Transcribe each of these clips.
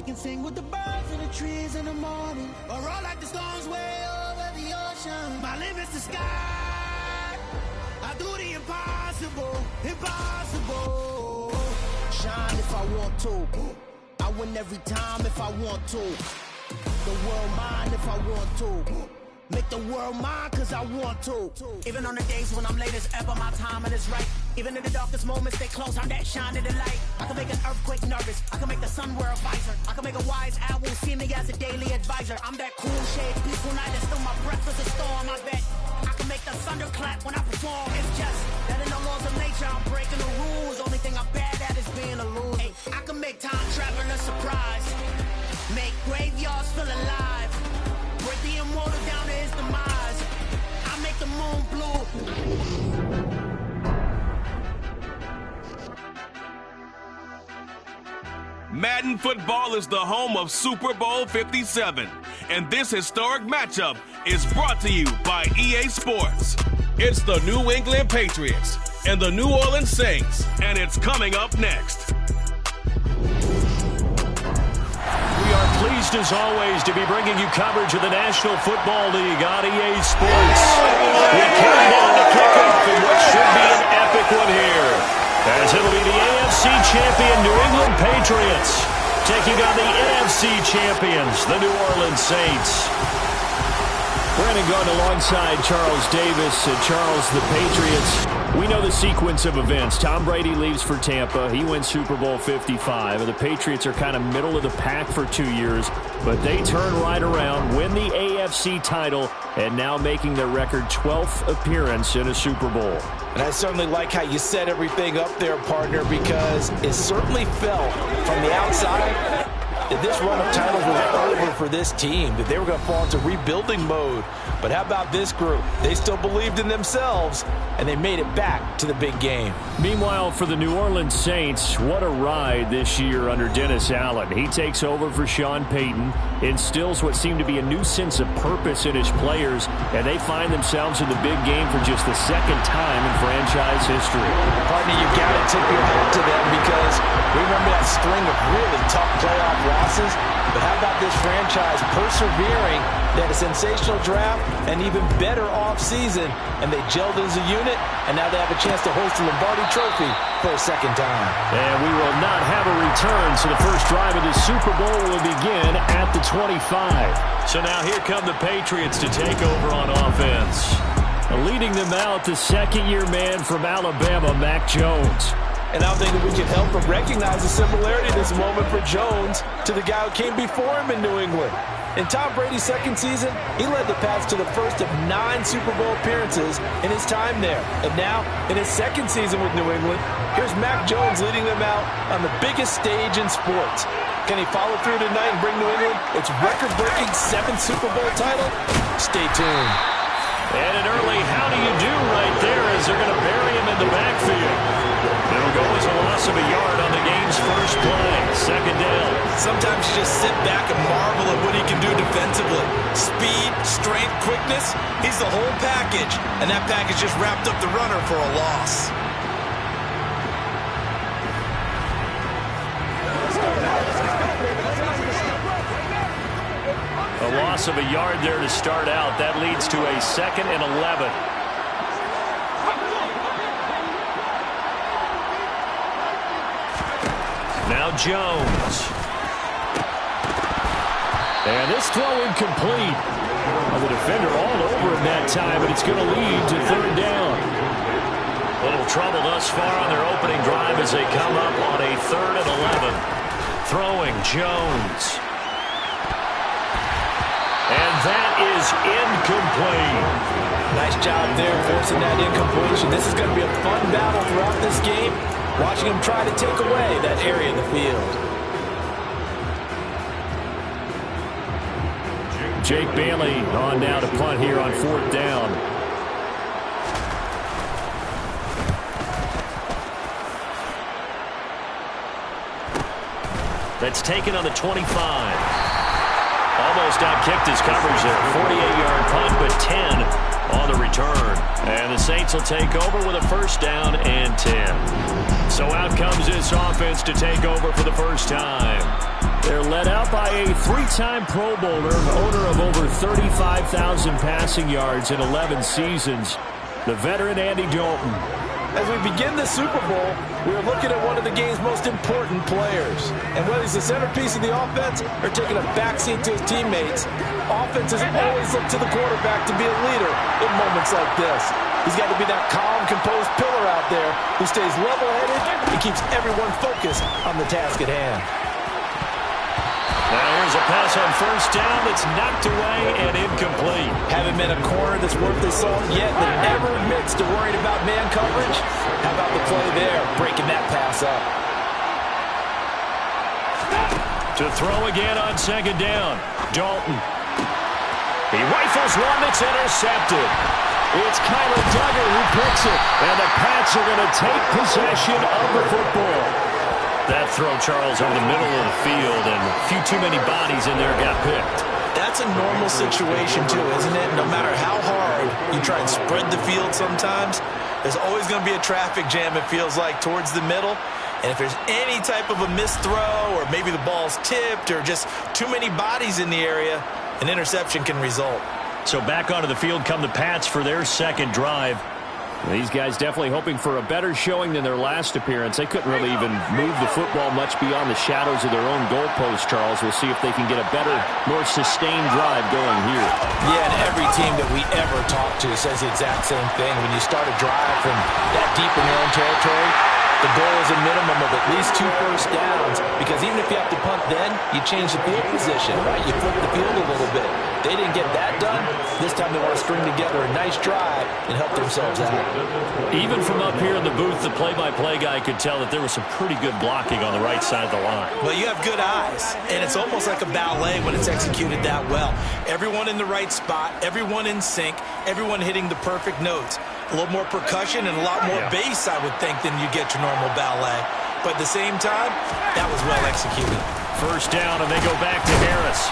I can sing with the birds and the trees in the morning, or roll like the storms way over the ocean. My limit's the sky. I do the impossible, impossible. Shine if I want to. I win every time if I want to. The world mine if I want to. Make the world mine cause I want to. Even on the days when I'm late as ever, my timing is right. Even in the darkest moments, stay close, I'm that shining the light. I can make an earthquake nervous, I can make the sun wear a visor. I can make a wise owl see me as a daily advisor. I'm that cool shade, peaceful night, and still my breath is a storm. I bet I can make the thunder clap when I perform. It's just that in the laws of nature, I'm breaking the rules. Only thing I'm bad at is being a loser. Hey, I can make time travel a surprise. Make graveyards feel alive. Break the immortal down to his demise. I make the moon blue. Madden Football is the home of Super Bowl 57, and this historic matchup is brought to you by EA Sports. It's the New England Patriots and the New Orleans Saints, and it's coming up next. We are pleased, as always, to be bringing you coverage of the National Football League on EA Sports. We carry down the kickoff in what should be an epic one here, as it'll be the AFC champion New England Patriots taking on the NFC champions, the New Orleans Saints. Brandon Gaunt alongside Charles Davis. Charles, the Patriots, we know the sequence of events. Tom Brady leaves for Tampa. He wins Super Bowl 55. And the Patriots are kind of middle of the pack for 2 years. But they turn right around, win the AFC title, and now making their record 12th appearance in a Super Bowl. And I certainly like how you set everything up there, partner, because it certainly felt from the outside that this run of titles was over for this team, that they were going to fall into rebuilding mode. But how about this group? They still believed in themselves, and they made it back to the big game. Meanwhile, for the New Orleans Saints, what a ride this year under Dennis Allen. He takes over for Sean Payton, instills what seemed to be a new sense of purpose in his players, and they find themselves in the big game for just the second time in franchise history. Partner, you got to tip your hat to them, because we remember that string of really tough playoff losses. But how about this franchise persevering? They had a sensational draft, an even better offseason, and they gelled as a unit, and now they have a chance to host the Lombardi Trophy for a second time. And we will not have a return, so the first drive of the Super Bowl will begin at the 25. So now here come the Patriots to take over on offense. Leading them out, the second-year man from Alabama, Mac Jones. And I don't think that we can help but recognize the similarity in this moment for Jones to the guy who came before him in New England. In Tom Brady's second season, he led the Pats to the first of 9 Super Bowl appearances in his time there. And now, in his second season with New England, here's Mac Jones leading them out on the biggest stage in sports. Can he follow through tonight and bring New England its record-breaking 7th Super Bowl title? Stay tuned. And an early how do you do right there as they're going to bury him in the backfield. It'll go as a loss of a yard on the game's first play. Second down. Sometimes you just sit back and marvel at what he can do defensively. Speed, strength, quickness, he's the whole package. And that package just wrapped up the runner for a loss. A loss of a yard there to start out. That leads to a 2nd and 11. Now Jones. And this throw incomplete. The defender all over him that time, but it's going to lead to 3rd down. A little trouble thus far on their opening drive as they come up on a 3rd and 11. Throwing Jones. And that is incomplete. Nice job there forcing that incompletion. This is going to be a fun battle throughout this game, watching him try to take away that area of the field. Jake Bailey on now to punt here on 4th down. That's taken on the 25. Almost outkicked his coverage there. 48-yard punt, but 10 on the return. And the Saints will take over with a 1st down and 10. So out comes this offense to take over for the first time. They're led out by a three-time Pro Bowler, owner of over 35,000 passing yards in 11 seasons, the veteran Andy Dalton. As we begin the Super Bowl, we are looking at one of the game's most important players. And whether he's the centerpiece of the offense or taking a backseat to his teammates, offenses always look to the quarterback to be a leader in moments like this. He's got to be that calm, composed pillar out there who stays level-headed and keeps everyone focused on the task at hand. Now here's a pass on first down that's knocked away and incomplete. Haven't met a corner that's worth their salt yet that never admits to worrying about man coverage. How about the play there, breaking that pass up? To throw again on second down, Dalton. He rifles one that's intercepted. It's Kyler Duggar who picks it, and the Pats are going to take possession of the football. That throw, Charles, over the middle of the field, and a few too many bodies in there got picked. That's a normal situation, too, isn't it? No matter how hard you try and spread the field sometimes, there's always going to be a traffic jam, it feels like, towards the middle. And if there's any type of a missed throw, or maybe the ball's tipped, or just too many bodies in the area, an interception can result. So back onto the field come the Pats for their second drive. These guys definitely hoping for a better showing than their last appearance. They couldn't really even move the football much beyond the shadows of their own goalpost, Charles. We'll see if they can get a better, more sustained drive going here. Yeah, and every team that we ever talk to says the exact same thing. When you start a drive from that deep in your own territory, the goal is a minimum of at least 2 first downs, because even if you have to punt then, you change the field position, right? You flip the field a little bit. They didn't get that done. This time they want to string together a nice drive and help themselves out. Even from up here in the booth, the play-by-play guy could tell that there was some pretty good blocking on the right side of the line. Well, you have good eyes, and it's almost like a ballet when it's executed that well. Everyone in the right spot, everyone in sync, everyone hitting the perfect notes. A little more percussion and a lot more bass, I would think, than you get your normal ballet. But at the same time, that was well executed. First down, and they go back to Harris.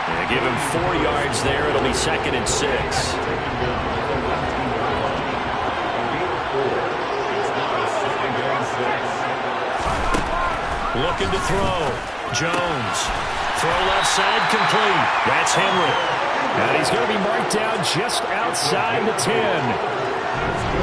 They give him 4 yards there. It'll be 2nd and 6. Looking to throw. Jones. Throw left side complete. That's Henry. And he's going to be marked down just outside the 10.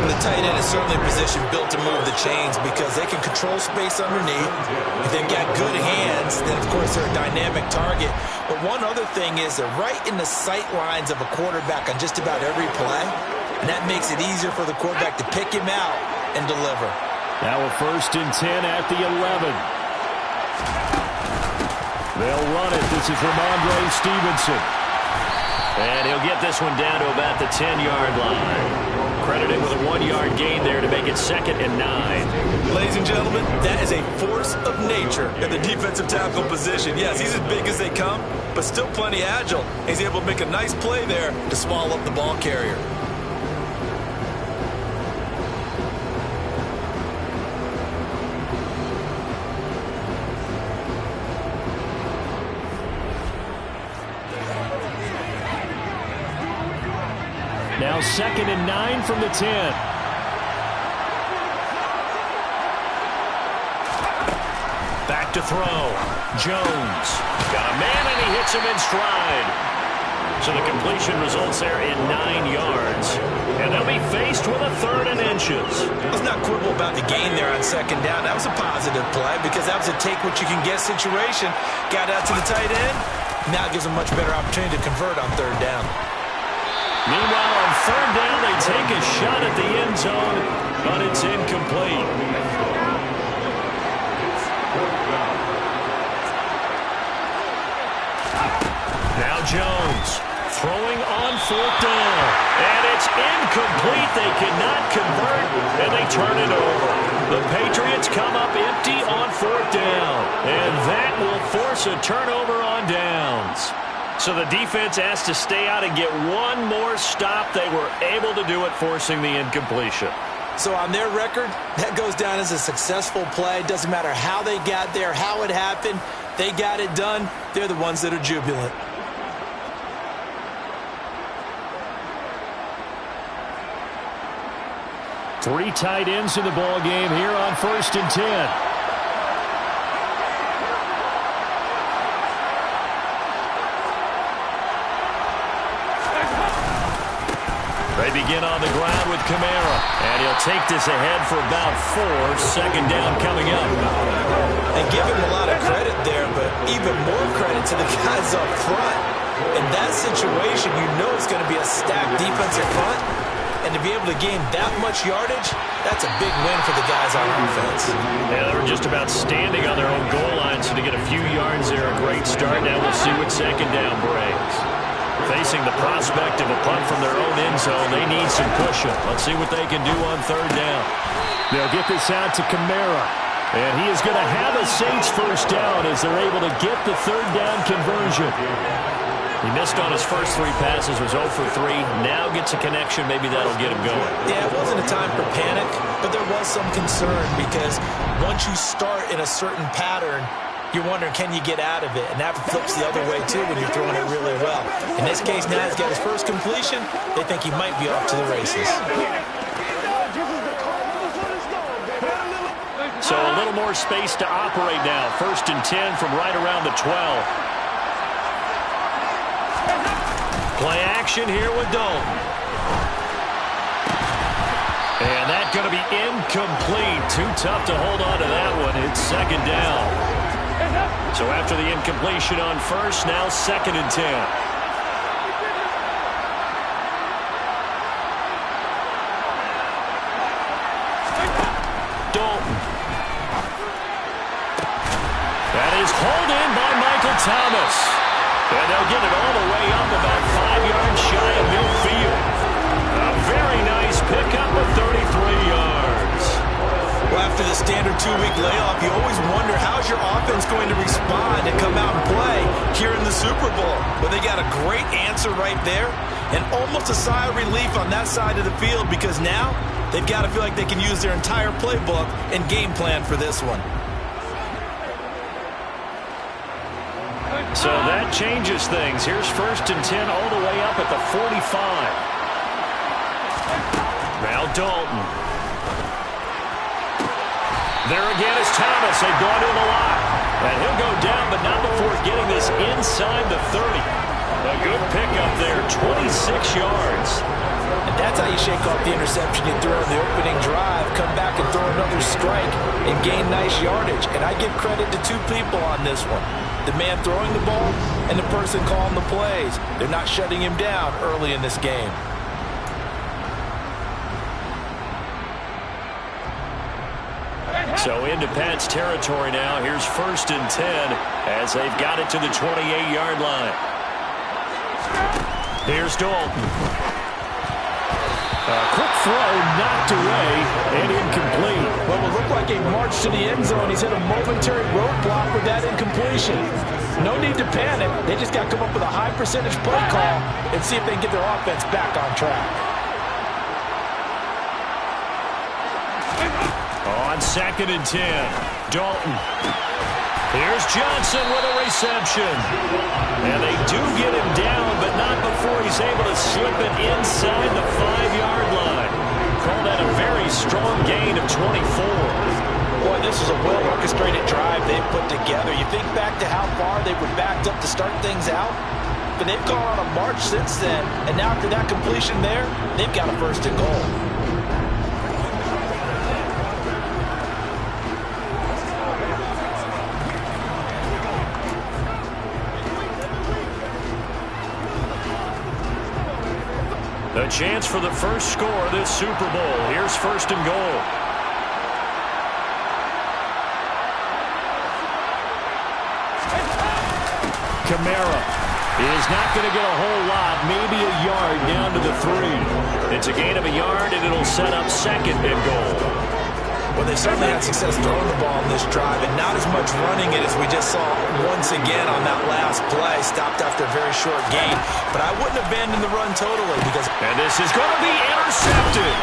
The tight end is certainly a position built to move the chains because they can control space underneath. If they've got good hands, then of course they're a dynamic target. But one other thing is they're right in the sight lines of a quarterback on just about every play. And that makes it easier for the quarterback to pick him out and deliver. Now a 1st and 10 at the 11. They'll run it. This is Ramondre Stevenson. And he'll get this one down to about the 10-yard line. Credited with a 1-yard gain there to make it 2nd and 9. Ladies and gentlemen, that is a force of nature at the defensive tackle position. Yes, he's as big as they come, but still plenty agile. He's able to make a nice play there to swallow up the ball carrier. Now 2nd and 9 from the 10. Back to throw. Jones. Got a man, and he hits him in stride. So the completion results there in 9 yards. And they'll be faced with a 3rd and inches. Let's not quibble about the gain there on 2nd down. That was a positive play because that was a take-what-you-can-get situation. Got out to the tight end. Now it gives them much better opportunity to convert on 3rd down. Meanwhile, on 3rd down, they take a shot at the end zone, but it's incomplete. Now Jones throwing on 4th down, and it's incomplete. They cannot convert, and they turn it over. The Patriots come up empty on 4th down, and that will force a turnover on downs. So the defense has to stay out and get one more stop. They were able to do it, forcing the incompletion. So on their record, that goes down as a successful play. Doesn't matter how they got there, how it happened. They got it done. They're the ones that are jubilant. Three tight ends in the ball game here on 1st and 10. begin on the ground with Camara. And he'll take this ahead for about 4. Second down coming up. And give him a lot of credit there, but even more credit to the guys up front. In that situation, you know it's going to be a stacked defensive front. And to be able to gain that much yardage, that's a big win for the guys on offense. Yeah, they were just about standing on their own goal line, so to get a few yards there, a great start. Now we'll see what second down brings. Facing the prospect of a punt from their own end zone, they need some push-up. Let's see what they can do on third down. They'll get this out to Camara. And he is going to have a Saints first down as they're able to get the third down conversion. He missed on his first 3 passes, was 0 for 3. Now gets a connection. Maybe that'll get him going. Yeah, it wasn't a time for panic, but there was some concern because once you start in a certain pattern, you're wondering, can you get out of it? And that flips the other way, too, when you're throwing it really well. In this case, now he's got his first completion. They think he might be off to the races. So a little more space to operate now. 1st and 10 from right around the 12. Play action here with Dalton. And that's going to be incomplete. Too tough to hold on to that one. It's second down. So after the incompletion on first, now 2nd and 10. Dalton. That is hauled in by Michael Thomas. And they'll get it all the way up about 5 yards shy of midfield. A very nice pickup of 33 yards. Well, after the standard 2-week layoff, you always wonder how's your offense going to respond and come out and play here in the Super Bowl. But they got a great answer right there and almost a sigh of relief on that side of the field because now they've got to feel like they can use their entire playbook and game plan for this one. So that changes things. Here's 1st and 10 all the way up at the 45. Now Dalton. There again is Thomas. They brought in a lot. And he'll go down, but not before getting this inside the 30. A good pickup there, 26 yards. And that's how you shake off the interception you threw on the opening drive, come back and throw another strike and gain nice yardage. And I give credit to 2 people on this one. The man throwing the ball and the person calling the plays. They're not shutting him down early in this game. So into Pat's territory now. Here's 1st and 10 as they've got it to the 28-yard line. Here's Dalton. A quick throw knocked away and incomplete. Well, it looked like a march to the end zone. He's hit a momentary roadblock with that incompletion. No need to panic. They just got to come up with a high percentage play call and see if they can get their offense back on track. On 2nd and 10, Dalton. Here's Johnson with a reception. And they do get him down, but not before he's able to slip it inside the 5-yard line. Call that a very strong gain of 24. Boy, this is a well-orchestrated drive they've put together. You think back to how far they were backed up to start things out, but they've gone on a march since then. And now after that completion there, they've got a 1st and goal. A chance for the first score of this Super Bowl. Here's 1st and goal. Camara is not going to get a whole lot, maybe a yard down to the 3. It's a gain of a yard, and it'll set up 2nd and goal. Well, they certainly had success throwing the ball on this drive, and not as much running it as we just saw once again on that last play. Stopped after a very short gain. But I wouldn't abandon the run totally because... And this is going to be intercepted.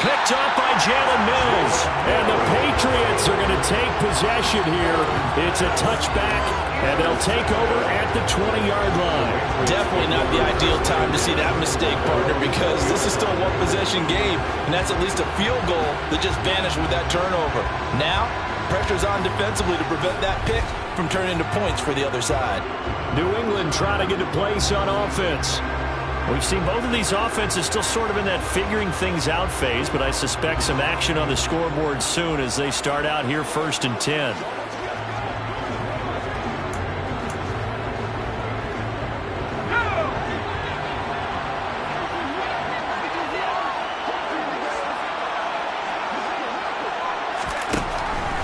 Picked up by Jalen Mills. And the Patriots are going to take possession here. It's a touchback, and they'll take over at the 20-yard line. Definitely not the ideal time to see that mistake, partner, because this is still a one-possession game, and that's at least a field goal that just vanished with that turnover. Now, pressure's on defensively to prevent that pick from turning into points for the other side. New England trying to get a place on offense. We've seen both of these offenses still sort of in that figuring things out phase, but I suspect some action on the scoreboard soon as they start out here 1st and 10.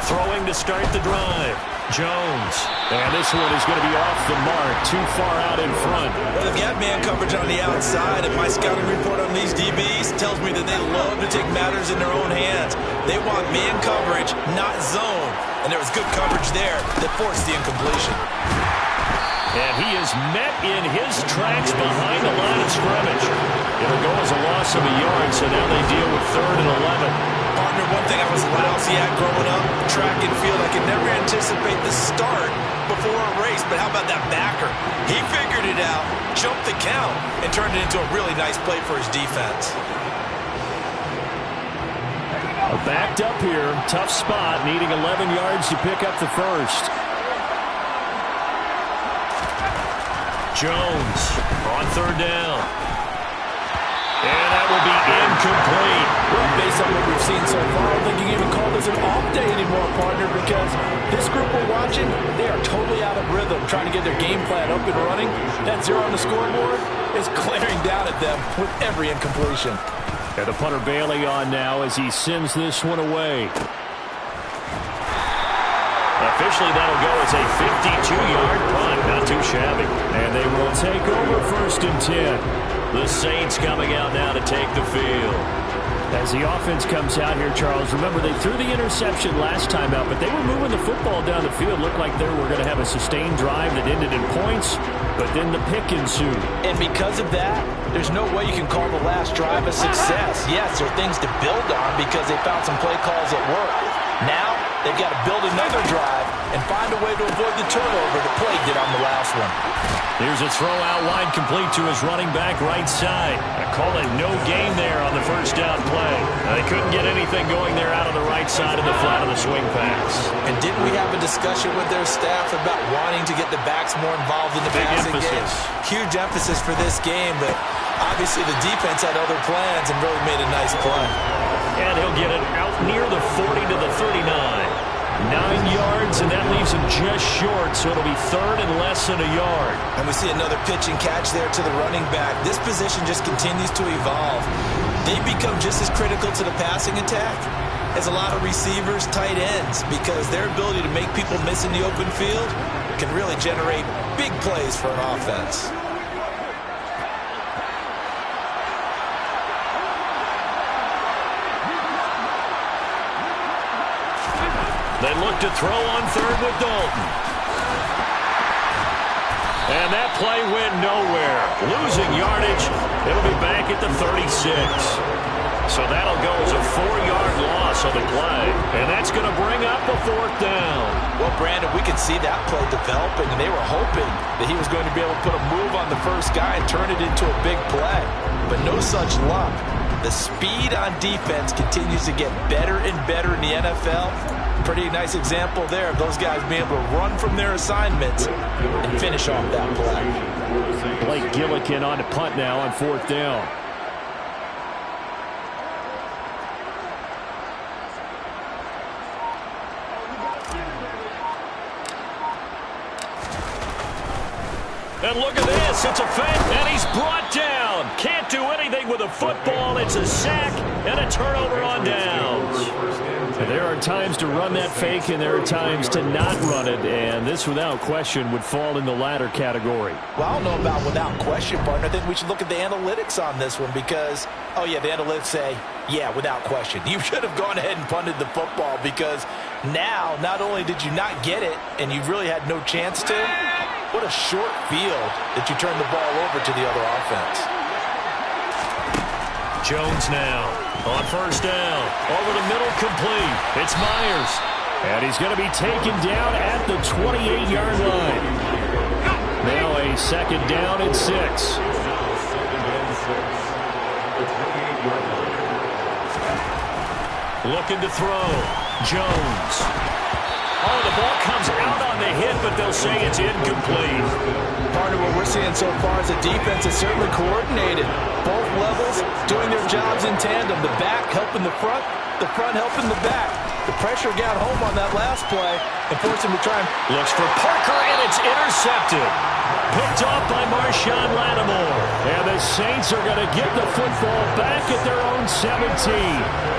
Throwing to start the drive. Jones. And this one is going to be off the mark, too far out in front. Well, they've got man coverage on the outside, and my scouting report on these DBs tells me that they love to take matters in their own hands. They want man coverage, not zone. And there was good coverage there that forced the incompletion. And he is met in his tracks behind the line of scrimmage. It'll go as a loss of a yard, so now they deal with 3rd and 11. Partner, one thing I was lousy at growing up, track and field, I could never anticipate the start before a race, but how about that backer? He figured it out, jumped the count, and turned it into a really nice play for his defense. Backed up here, tough spot, needing 11 yards to pick up the first. Jones on 3rd down. And that will be incomplete. Well, based on what we've seen so far, I don't think you can even call this an off day anymore, partner, because this group we're watching, they are totally out of rhythm, trying to get their game plan up and running. That 0 on the scoreboard is glaring down at them with every incompletion. And the punter Bailey on now as he sends this one away. Officially, that'll go as a 52-yard punt. Not too shabby. And they will take over 1st and 10. The Saints coming out now to take the field. As the offense comes out here, Charles, remember they threw the interception last time out, but they were moving the football down the field. Looked like they were going to have a sustained drive that ended in points, but then the pick ensued. And because of that, there's no way you can call the last drive a success. Yes, there are things to build on because they found some play calls that work. Now, they've got to build another drive and find a way to avoid the turnover that plagued it on the last one. Here's a throw out wide complete to his running back right side. I call it no gain there on the 1st down play. They couldn't get anything going there out of the right side of the flat of the swing pass. And didn't we have a discussion with their staff about wanting to get the backs more involved in the passing game? Huge emphasis for this game, but obviously the defense had other plans and really made a nice play. And he'll get it out near the 40 to the 39. 9 yards, and that leaves him just short, so it'll be 3rd and less than a yard. And we see another pitch and catch there to the running back. This position just continues to evolve. They become just as critical to the passing attack as a lot of receivers, tight ends, because their ability to make people miss in the open field can really generate big plays for an offense. They look to throw on 3rd with Dalton. And that play went nowhere. Losing yardage. It'll be back at the 36. So that'll go as a 4-yard loss on the play. And that's going to bring up a 4th down. Well, Brandon, we could see that play developing, and they were hoping that he was going to be able to put a move on the first guy and turn it into a big play. But no such luck. The speed on defense continues to get better and better in the NFL. Pretty nice example there of those guys being able to run from their assignments and finish off that play. Blake Gillikin on to punt now on 4th down. And look at this. It's a fake, and he's brought down. Can't do anything with a football. It's a sack and a turnover on downs. There are times to run that fake, and there are times to not run it, and this, without question, would fall in the latter category. Well, I don't know about without question, partner. I think we should look at the analytics on this one because, oh, yeah, the analytics say, yeah, without question. You should have gone ahead and punted the football because now not only did you not get it and you really had no chance to, what a short field that you turned the ball over to the other offense. Jones now on 1st down. Over the middle, complete. It's Myers. And he's going to be taken down at the 28-yard line. Now a 2nd down and 6. Looking to throw. Jones. Oh, the ball comes out on the hit, but they'll say it's incomplete. Partner, what we're seeing so far is a defense that's certainly coordinated. Both levels doing their jobs in tandem. The back helping the front helping the back. The pressure got home on that last play and forced him to try and... Looks for Parker, and it's intercepted. Picked off by Marshawn Lattimore. And the Saints are going to get the football back at their own 17.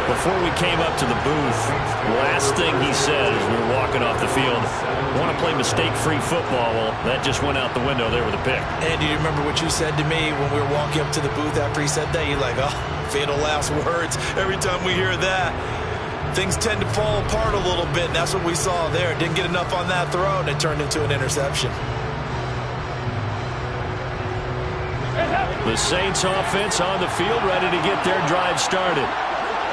Before we came up to the booth, last thing he said as we were walking off the field, want to play mistake-free football. Well, that just went out the window there with a pick. And do you remember what you said to me when we were walking up to the booth after he said that? You're like, oh, fatal last words. Every time we hear that, things tend to fall apart a little bit, and that's what we saw there. Didn't get enough on that throw, and it turned into an interception. The Saints offense on the field, ready to get their drive started.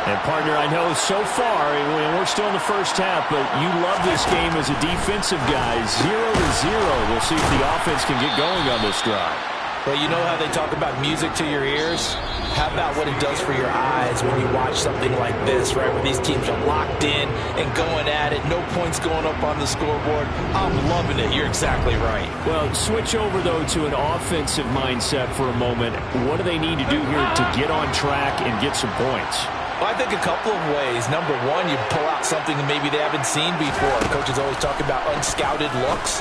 And, partner, I know so far, we're still in the first half, but you love this game as a defensive guy. 0-0. We'll see if the offense can get going on this drive. Well, you know how they talk about music to your ears? How about what it does for your eyes when you watch something like this, right, where these teams are locked in and going at it, no points going up on the scoreboard? I'm loving it. You're exactly right. Well, switch over, though, to an offensive mindset for a moment. What do they need to do here to get on track and get some points? Well, I think a couple of ways. Number one, you pull out something that maybe they haven't seen before. Coaches always talk about unscouted looks.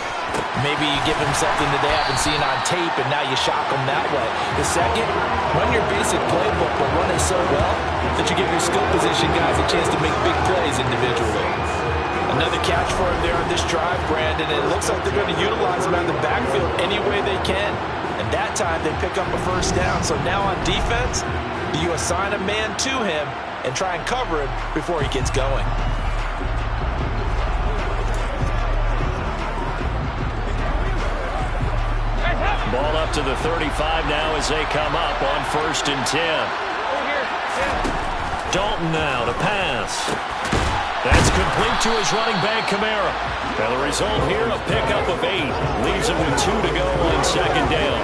Maybe you give them something that they haven't seen on tape, and now you shock them that way. The second, run your basic playbook, but run it so well that you give your skill position guys a chance to make big plays individually. Another catch for him there on this drive, Brandon, and it looks like they're going to utilize him out of the backfield any way they can. And that time, they pick up a first down. So now on defense, do you assign a man to him and try and cover him before he gets going? Ball up to the 35 now as they come up on 1st and 10. Dalton now to pass. That's complete to his running back, Camara. And the result here, a pickup of 8. Leaves him with 2 to go on 2nd down.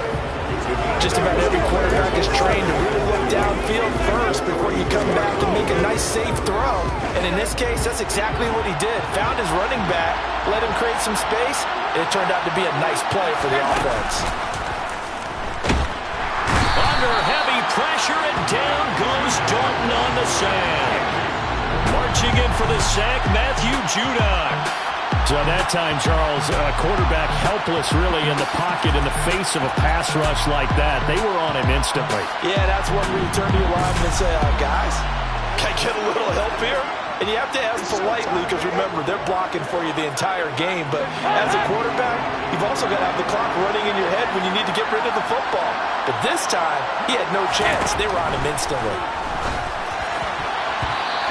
Just about every quarterback is trained to really look downfield first before you come back and make a nice, safe throw. And in this case, that's exactly what he did. Found his running back, let him create some space, and it turned out to be a nice play for the offense. Under heavy pressure, and down goes Dalton on the sack. Marching in for the sack, Matthew Judon. So that time, Charles, quarterback helpless really in the pocket in the face of a pass rush like that. They were on him instantly. Yeah, that's when we turn to your lineman and say, guys, can I get a little help here? And you have to ask politely because, remember, they're blocking for you the entire game. But as a quarterback, you've also got to have the clock running in your head when you need to get rid of the football. But this time, he had no chance. They were on him instantly.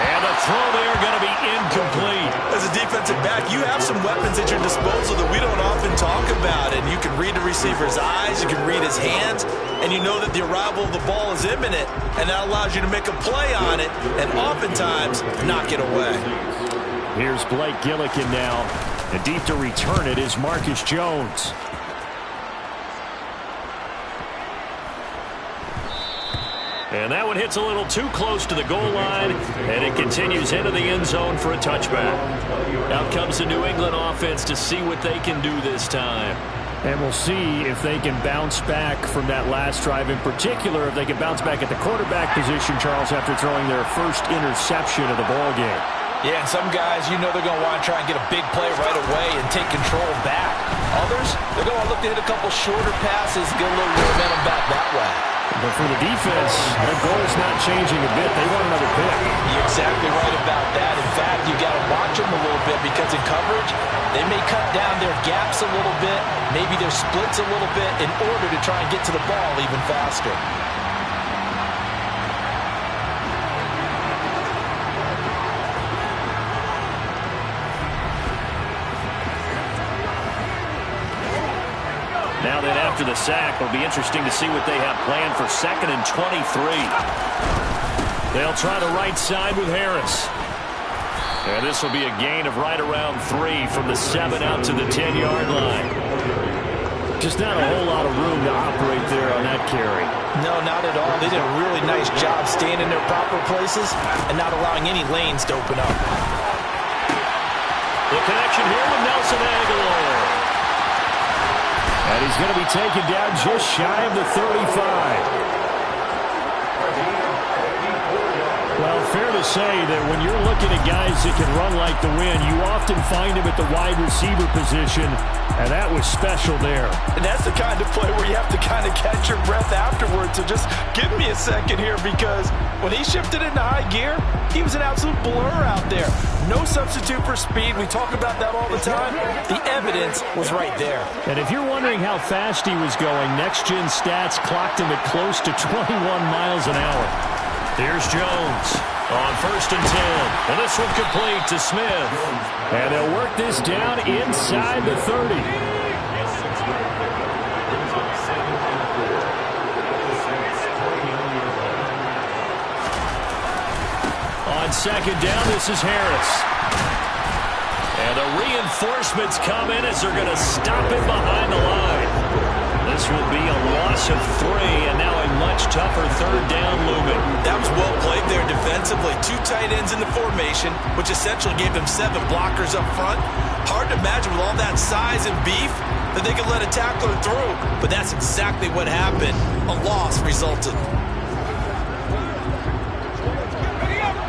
And the throw there going to be incomplete. As a defensive back, you have some weapons at your disposal that we don't often talk about. And you can read the receiver's eyes, you can read his hands, and you know that the arrival of the ball is imminent. And that allows you to make a play on it and oftentimes knock it away. Here's Blake Gillikin now. And deep to return it is Marcus Jones. And that one hits a little too close to the goal line, and it continues into the end zone for a touchback. Out comes the New England offense to see what they can do this time. And we'll see if they can bounce back from that last drive. In particular, if they can bounce back at the quarterback position, Charles, after throwing their first interception of the ball game. Yeah, and some guys, you know they're going to want to try and get a big play right away and take control back. Others, they're going to look to hit a couple shorter passes, get a little momentum back that way. But for the defense, their goal's not changing a bit. They want another pick. You're exactly right about that. In fact, you got to watch them a little bit because in coverage, they may cut down their gaps a little bit, maybe their splits a little bit in order to try and get to the ball even faster. Now then, after the sack, it'll be interesting to see what they have planned for 2nd and 23. They'll try the right side with Harris. And this will be a gain of right around 3 from the 7 out to the 10-yard line. Just not a whole lot of room to operate there on that carry. No, not at all. They did a really nice job staying in their proper places and not allowing any lanes to open up. The connection here with Nelson Aguilar. And he's going to be taken down just shy of the 35. Well, fair to say that when you're looking at guys that can run like the wind, you often find him at the wide receiver position, and that was special there. And that's the kind of play where you have to kind of catch your breath afterwards. So just give me a second here, because when he shifted into high gear, he was an absolute blur out there. No substitute for speed. We talk about that all the time. The evidence was right there. And if you're wondering how fast he was going, next-gen stats clocked him at close to 21 miles an hour. Here's Jones on 1st and 10. And this one complete to Smith. And they'll work this down inside the 30. On 2nd down, this is Harris. And the reinforcements come in as they're going to stop him behind the line. This will be a loss of 3, and now a much tougher 3rd down looming. That was well played there defensively. 2 tight ends in the formation, which essentially gave them 7 blockers up front. Hard to imagine with all that size and beef that they could let a tackler through, but that's exactly what happened. A loss resulted.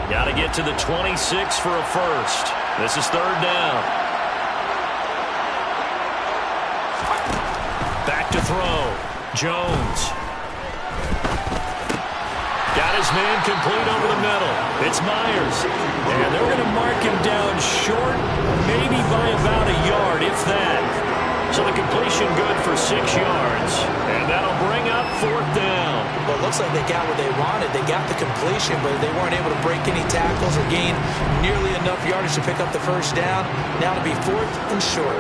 Got to get to the 26 for a first. This is 3rd down. Back to throw. Jones. Got his man complete over the middle. It's Myers. And they're going to mark him down short, maybe by about a yard, if that. So the completion good for 6 yards. And that'll bring up 4th down. Well, it looks like they got what they wanted. They got the completion, but they weren't able to break any tackles or gain nearly enough yardage to pick up the 1st down. Now to be 4th and short.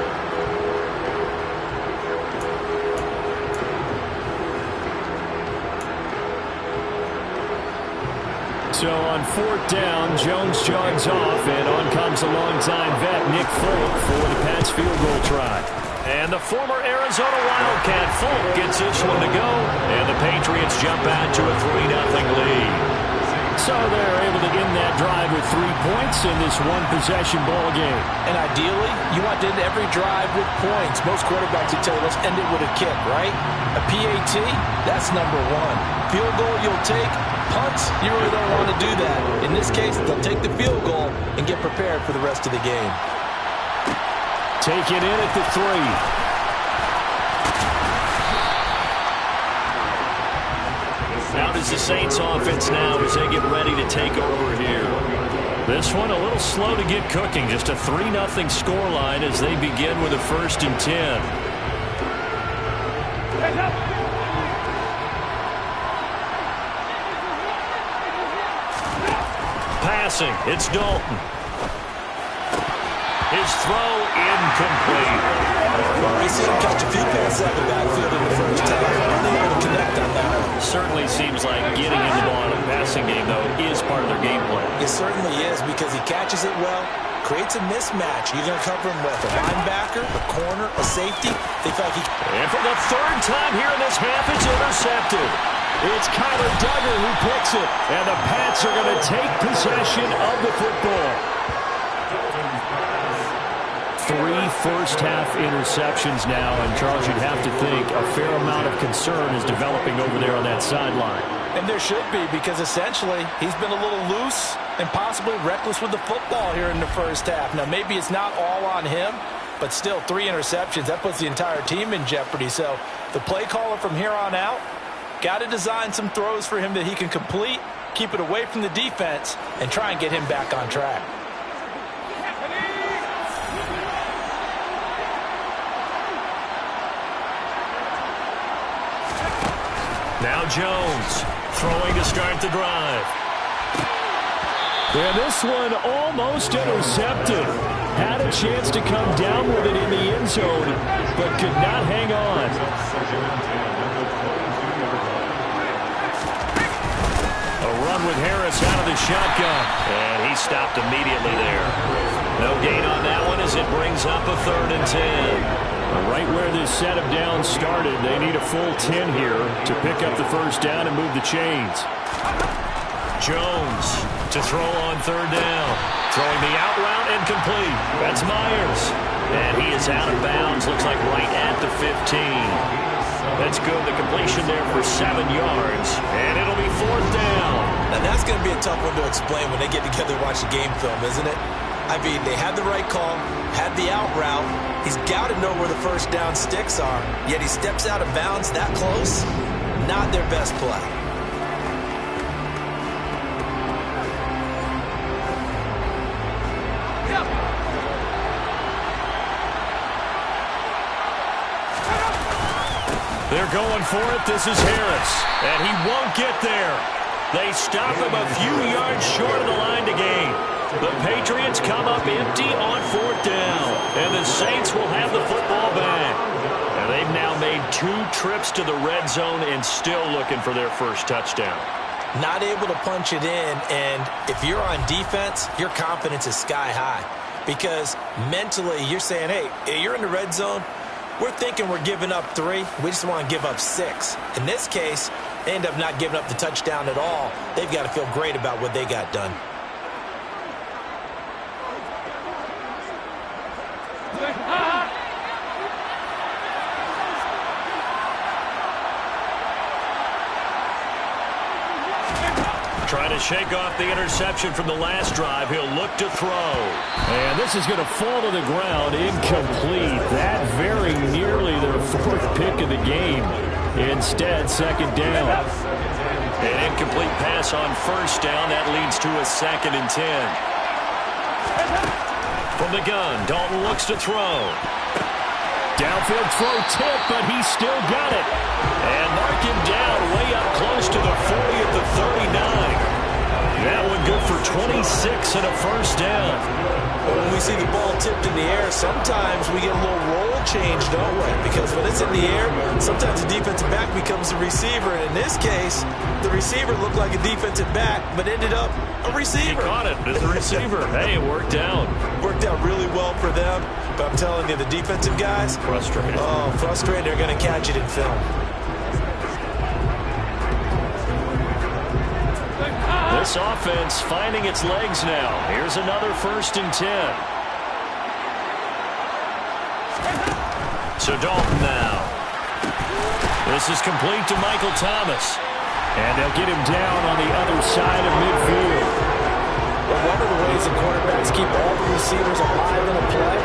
So on 4th down, Jones jogs off, and on comes a longtime vet, Nick Folk, for the Pats field goal try. And the former Arizona Wildcat Folk gets this one to go, and the Patriots jump out to a 3-0 lead. So they're able to end that drive with 3 points in this one-possession ball game. And ideally, you want to end every drive with points. Most quarterbacks would tell you, let's end it with a kick, right? A PAT, that's number 1. Field goal you'll take. Punts, you really don't want to do that. In this case, they'll take the field goal and get prepared for the rest of the game. Take it in at the 3. How does the Saints offense now as they get ready to take over here? This one a little slow to get cooking. Just a 3-0 scoreline as they begin with a 1st and 10. Passing, it's Dalton. His throw incomplete. Well, we see him catch a few passes out of the backfield in the 1st half. Unable to connect on that one. Certainly seems like getting him the ball in a passing game, though, is part of their game plan. It certainly is, because he catches it well, creates a mismatch. You're going to cover him with a linebacker, a corner, a safety. They feel like he... And for the 3rd time here in this half, it's intercepted. It's Kyler Duggar who picks it, and the Pats are going to take possession of the football. 3 first-half interceptions now, and Charles, you'd have to think a fair amount of concern is developing over there on that sideline. And there should be, because essentially he's been a little loose and possibly reckless with the football here in the 1st half. Now, maybe it's not all on him, but still 3 interceptions. That puts the entire team in jeopardy. So the play caller from here on out got to design some throws for him that he can complete, keep it away from the defense, and try and get him back on track. Now Jones throwing to start the drive. And this one almost intercepted. Had a chance to come down with it in the end zone, but could not hang on. A run with Harris out of the shotgun. And he stopped immediately there. No gain on that one as it brings up a 3rd and 10. Right where this set of downs started, they need a full 10 here to pick up the 1st down and move the chains. Jones to throw on 3rd down. Throwing the out route and complete. That's Myers. And he is out of bounds. Looks like right at the 15. That's good. The completion there for 7 yards. And it'll be 4th down. Now that's going to be a tough one to explain when they get together and watch the game film, isn't it? I mean, they had the right call, had the out route. He's got to know where the first down sticks are, yet he steps out of bounds that close. Not their best play. They're going for it. This is Harris. And he won't get there. They stop him a few yards short of the line to gain. The Patriots come up empty on 4th down. And the Saints will have the football back. And they've now made 2 trips to the red zone and still looking for their first touchdown. Not able to punch it in, and if you're on defense, your confidence is sky high. Because mentally, you're saying, hey, you're in the red zone. We're thinking we're giving up 3. We just want to give up 6. In this case, they end up not giving up the touchdown at all. They've got to feel great about what they got done. Trying to shake off the interception from the last drive. He'll look to throw. And this is going to fall to the ground incomplete. That very nearly their 4th pick of the game. Instead, 2nd down. An incomplete pass on 1st down. That leads to a 2nd and 10. From the gun, Dalton looks to throw. Downfield throw tip, but he still got it. And mark him down way up close to the 40 at the 39. That one good for 26 and a 1st down. When we see the ball tipped in the air, sometimes we get a little roll change, don't we? Because when it's in the air, sometimes the defensive back becomes the receiver. And in this case, the receiver looked like a defensive back, but ended up a receiver. He caught it as a receiver. Hey, it worked out. Worked out really well for them. But I'm telling you, the defensive guys, frustrated. Oh, frustrated. They're going to catch it in film. This offense finding its legs now. Here's another 1st and 10. So Dalton now. This is complete to Michael Thomas. And they'll get him down on the other side of midfield. But one of the ways the quarterbacks keep all the receivers alive in a play,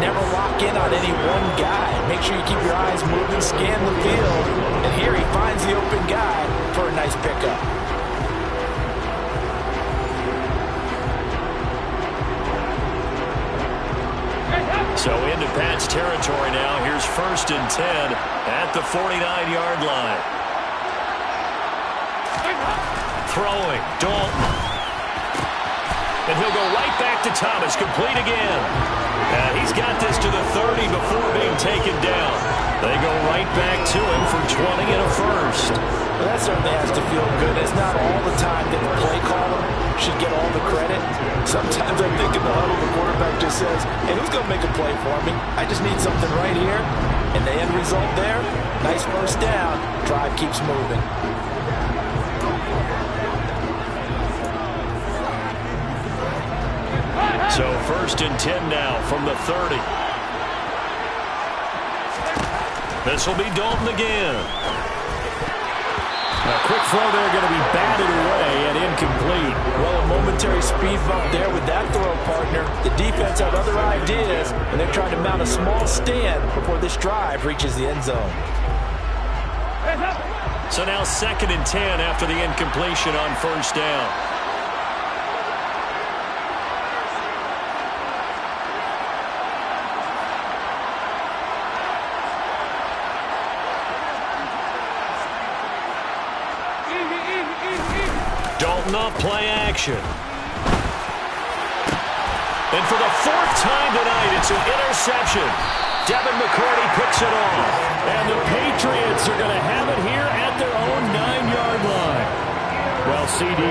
never lock in on any one guy. Make sure you keep your eyes moving, scan the field. And here he finds the open guy for a nice pickup. So into Pat's territory now. Here's 1st and 10 at the 49-yard line. Throwing, Dalton. And he'll go right back to Thomas, complete again. And he's got this to the 30 before being taken down. They go right back to him for 20 and a 1st. Well, that certainly has to feel good. It's not all the time that the play caller should get all the credit. Sometimes I think in the huddle, the quarterback just says, hey, who's going to make a play for me? I just need something right here. And the end result there, nice 1st down. Drive keeps moving. So 1st and 10 now from the 30. This will be Dalton again. A quick throw there going to be batted away and incomplete. Well, a momentary speed bump there with that throw, partner. The defense had other ideas, and they're trying to mount a small stand before this drive reaches the end zone. So now 2nd and 10 after the incompletion on 1st down. Dalton off play action. And for the 4th time tonight, it's an interception. Devin McCourty picks it off. And the Patriots are going to have it here at their own 9-yard line. Well, CD,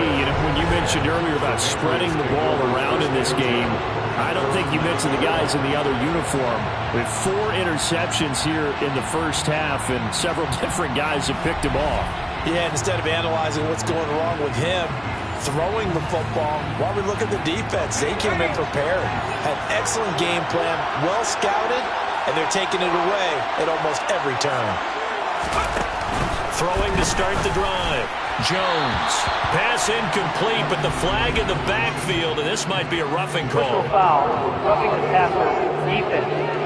when you mentioned earlier about spreading the ball around in this game, I don't think you mentioned the guys in the other uniform. With 4 interceptions here in the first half, and several different guys have picked them off. Yeah, instead of analyzing what's going wrong with him, throwing the football. While we look at the defense, they came in prepared, had excellent game plan, well scouted, and they're taking it away at almost every turn. Throwing to start the drive. Jones. Pass incomplete, but the flag in the backfield, and this might be a roughing call. Personal foul. Roughing the passer. Defense.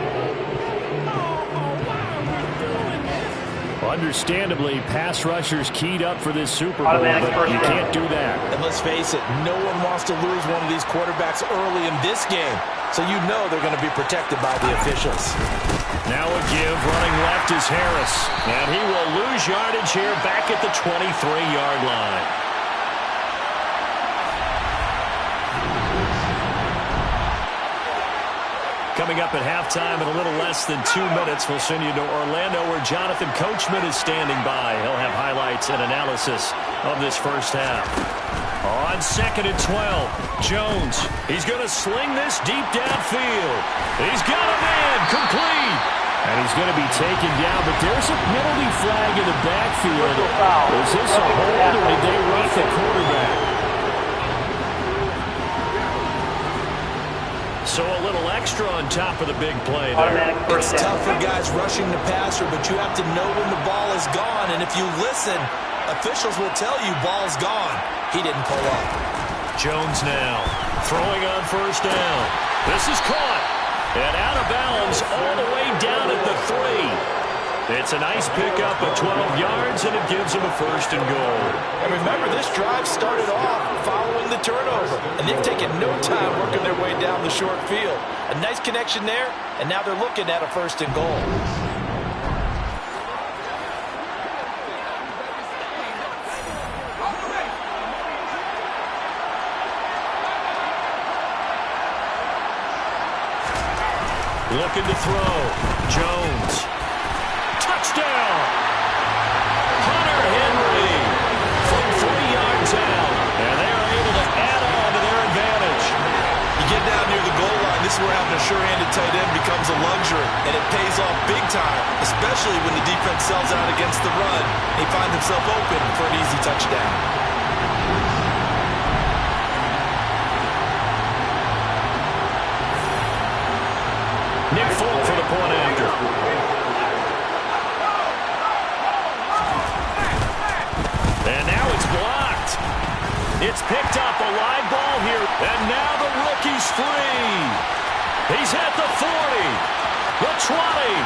Understandably, pass rushers keyed up for this Super Bowl, but you can't do that. And let's face it, no one wants to lose one of these quarterbacks early in this game, so you know they're going to be protected by the officials. Now a give, running left is Harris, and he will lose yardage here back at the 23-yard line. Coming up at halftime in a little less than 2 minutes, we'll send you to Orlando where Jonathan Coachman is standing by. He'll have highlights and analysis of this first half. On 2nd and 12, Jones. He's going to sling this deep downfield. He's got a man complete. And he's going to be taken down, but there's a penalty flag in the backfield. Is this a hold or did they rough the quarterback? So a little extra on top of the big play there. It's tough for guys rushing the passer, but you have to know when the ball is gone. And if you listen, officials will tell you ball's gone. He didn't pull up. Jones now throwing on first down. This is caught. And out of bounds all the way down at the 3. It's a nice pickup of 12 yards, and it gives him a 1st and goal. And remember, this drive started off following the turnover, and they've taken no time working their way down the short field. A nice connection there, and now they're looking at a 1st and goal. Looking to throw. Jones. Touchdown! Hunter Henry from 3 yards out. And they are able to add on to their advantage. You get down near the goal line, this is where having a sure-handed tight end becomes a luxury. And it pays off big time, especially when the defense sells out against the run. He finds himself open for an easy touchdown. Nick Folk for the point after. And now it's blocked. It's picked up, a live ball here. And now the rookie's free. He's at the 40, the 20.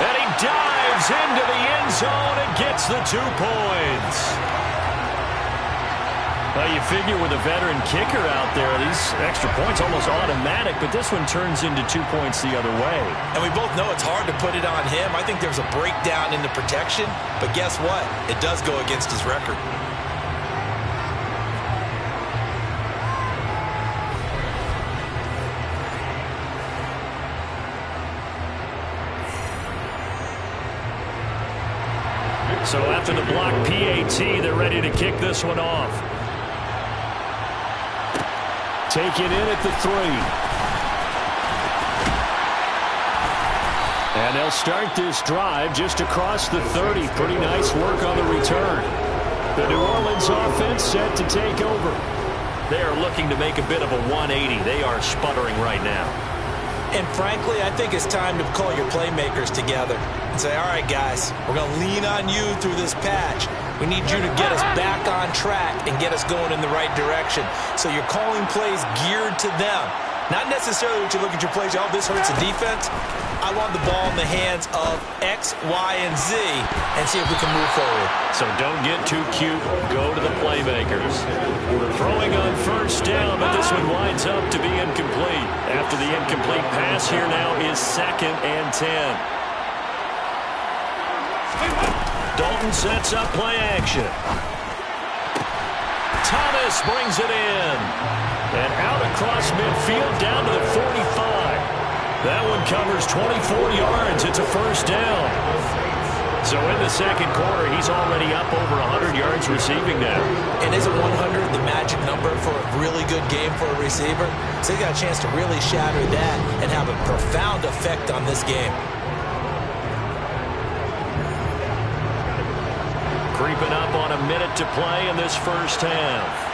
And he dives into the end zone and gets the 2 points. Well, you figure with a veteran kicker out there, these extra points almost automatic, but this one turns into 2 points the other way. And we both know it's hard to put it on him. I think there's a breakdown in the protection, but guess what? It does go against his record. So after the block PAT, they're ready to kick this one off. Taken in at the 3. And they'll start this drive just across the 30. Pretty nice work on the return. The New Orleans offense set to take over. They are looking to make a bit of a 180. They are sputtering right now. And frankly, I think it's time to call your playmakers together and say, all right, guys, we're going to lean on you through this patch. We need you to get us back on track and get us going in the right direction. So you're calling plays geared to them. Not necessarily what you look at your plays, oh, this hurts the defense. I want the ball in the hands of X, Y, and Z and see if we can move forward. So don't get too cute. Go to the playmakers. Throwing on first down, but this one winds up to be incomplete. After the incomplete pass, here now is 2nd and 10. Dalton sets up play action. Thomas brings it in. And out across midfield down to the 45. That one covers 24 yards. It's a 1st down. So in the second quarter, he's already up over 100 yards receiving now. And isn't 100 the magic number for a really good game for a receiver? So he got a chance to really shatter that and have a profound effect on this game. Creeping up on him minute to play in this first half.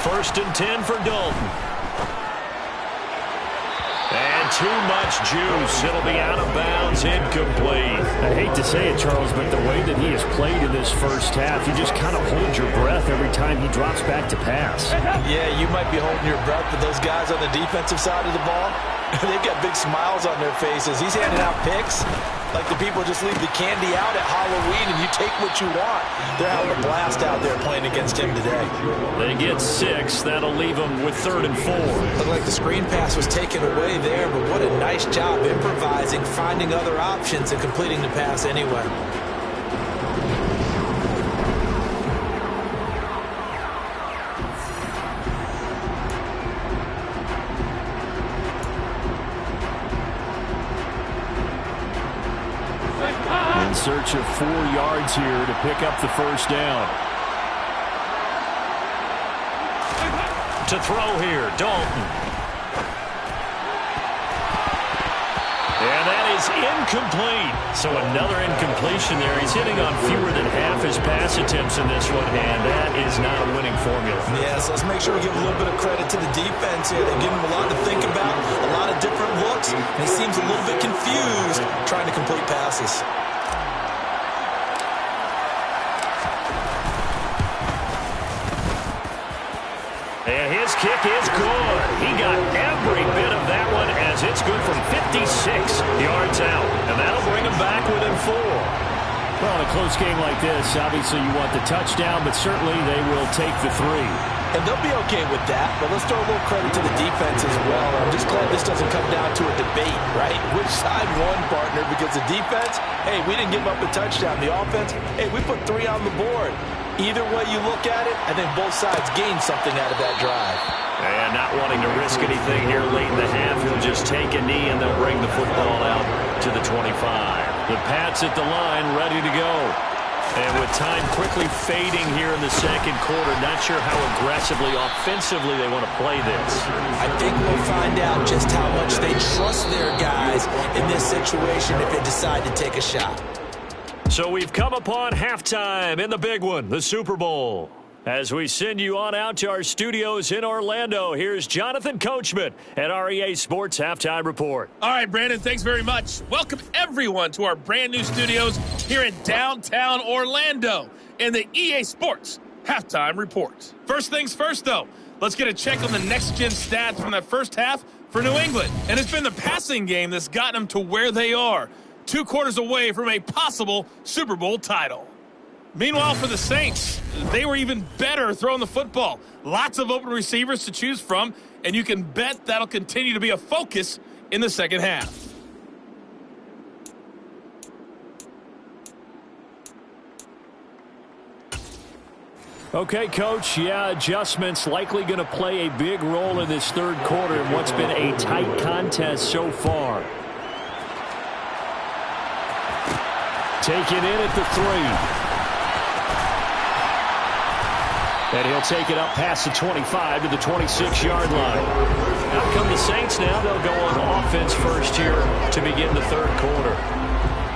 1st and 10 for Dalton. And too much juice. It'll be out of bounds, incomplete. I hate to say it, Charles, but the way that he has played in this first half, you just kind of hold your breath every time he drops back to pass. Yeah, you might be holding your breath, but those guys on the defensive side of the ball, they've got big smiles on their faces. He's handing out picks like the people just leave the candy out at Halloween and you take what you want. They're having a blast out there playing against him today. They get 6. That'll leave them with 3rd and 4. Looked like the screen pass was taken away there, but what a nice job improvising, finding other options, and completing the pass anyway. In search of 4 yards here to pick up the first down. To throw here, Dalton. And that is incomplete. So another incompletion there. He's hitting on fewer than half his pass attempts in this one, and that is not a winning formula. Yeah, so let's make sure we give a little bit of credit to the defense here. They give him a lot to think about, a lot of different looks, and he seems a little bit confused trying to complete passes. And his kick is good. He got every bit of that one as it's good from 56 yards out. And that'll bring him back within 4. Well, in a close game like this, obviously you want the touchdown, but certainly they will take the 3. And they'll be okay with that, but let's throw a little credit to the defense as well. I'm just glad this doesn't come down to a debate, right? Which side won, partner? Because the defense, hey, we didn't give up a touchdown. The offense, hey, we put 3 on the board. Either way you look at it, I think both sides gained something out of that drive. And not wanting to risk anything here late in the half, he'll just take a knee and they'll bring the football out to the 25. The Pats at the line, ready to go. And with time quickly fading here in the second quarter, not sure how aggressively, offensively they want to play this. I think we'll find out just how much they trust their guys in this situation if they decide to take a shot. So we've come upon halftime in the big one, the Super Bowl. As we send you on out to our studios in Orlando, here's Jonathan Coachman at our EA Sports Halftime Report. All right, Brandon, thanks very much. Welcome, everyone, to our brand new studios here in downtown Orlando in the EA Sports Halftime Report. First things first, though, let's get a check on the next-gen stats from that first half for New England. And it's been the passing game that's gotten them to where they are, 2 quarters away from a possible Super Bowl title. Meanwhile, for the Saints, they were even better throwing the football. Lots of open receivers to choose from, and you can bet that'll continue to be a focus in the second half. Okay, Coach, yeah, adjustments likely going to play a big role in this third quarter in what's been a tight contest so far. Taken in at the 3. And he'll take it up past the 25 to the 26-yard line. Out come the Saints now. They'll go on offense first here to begin the third quarter.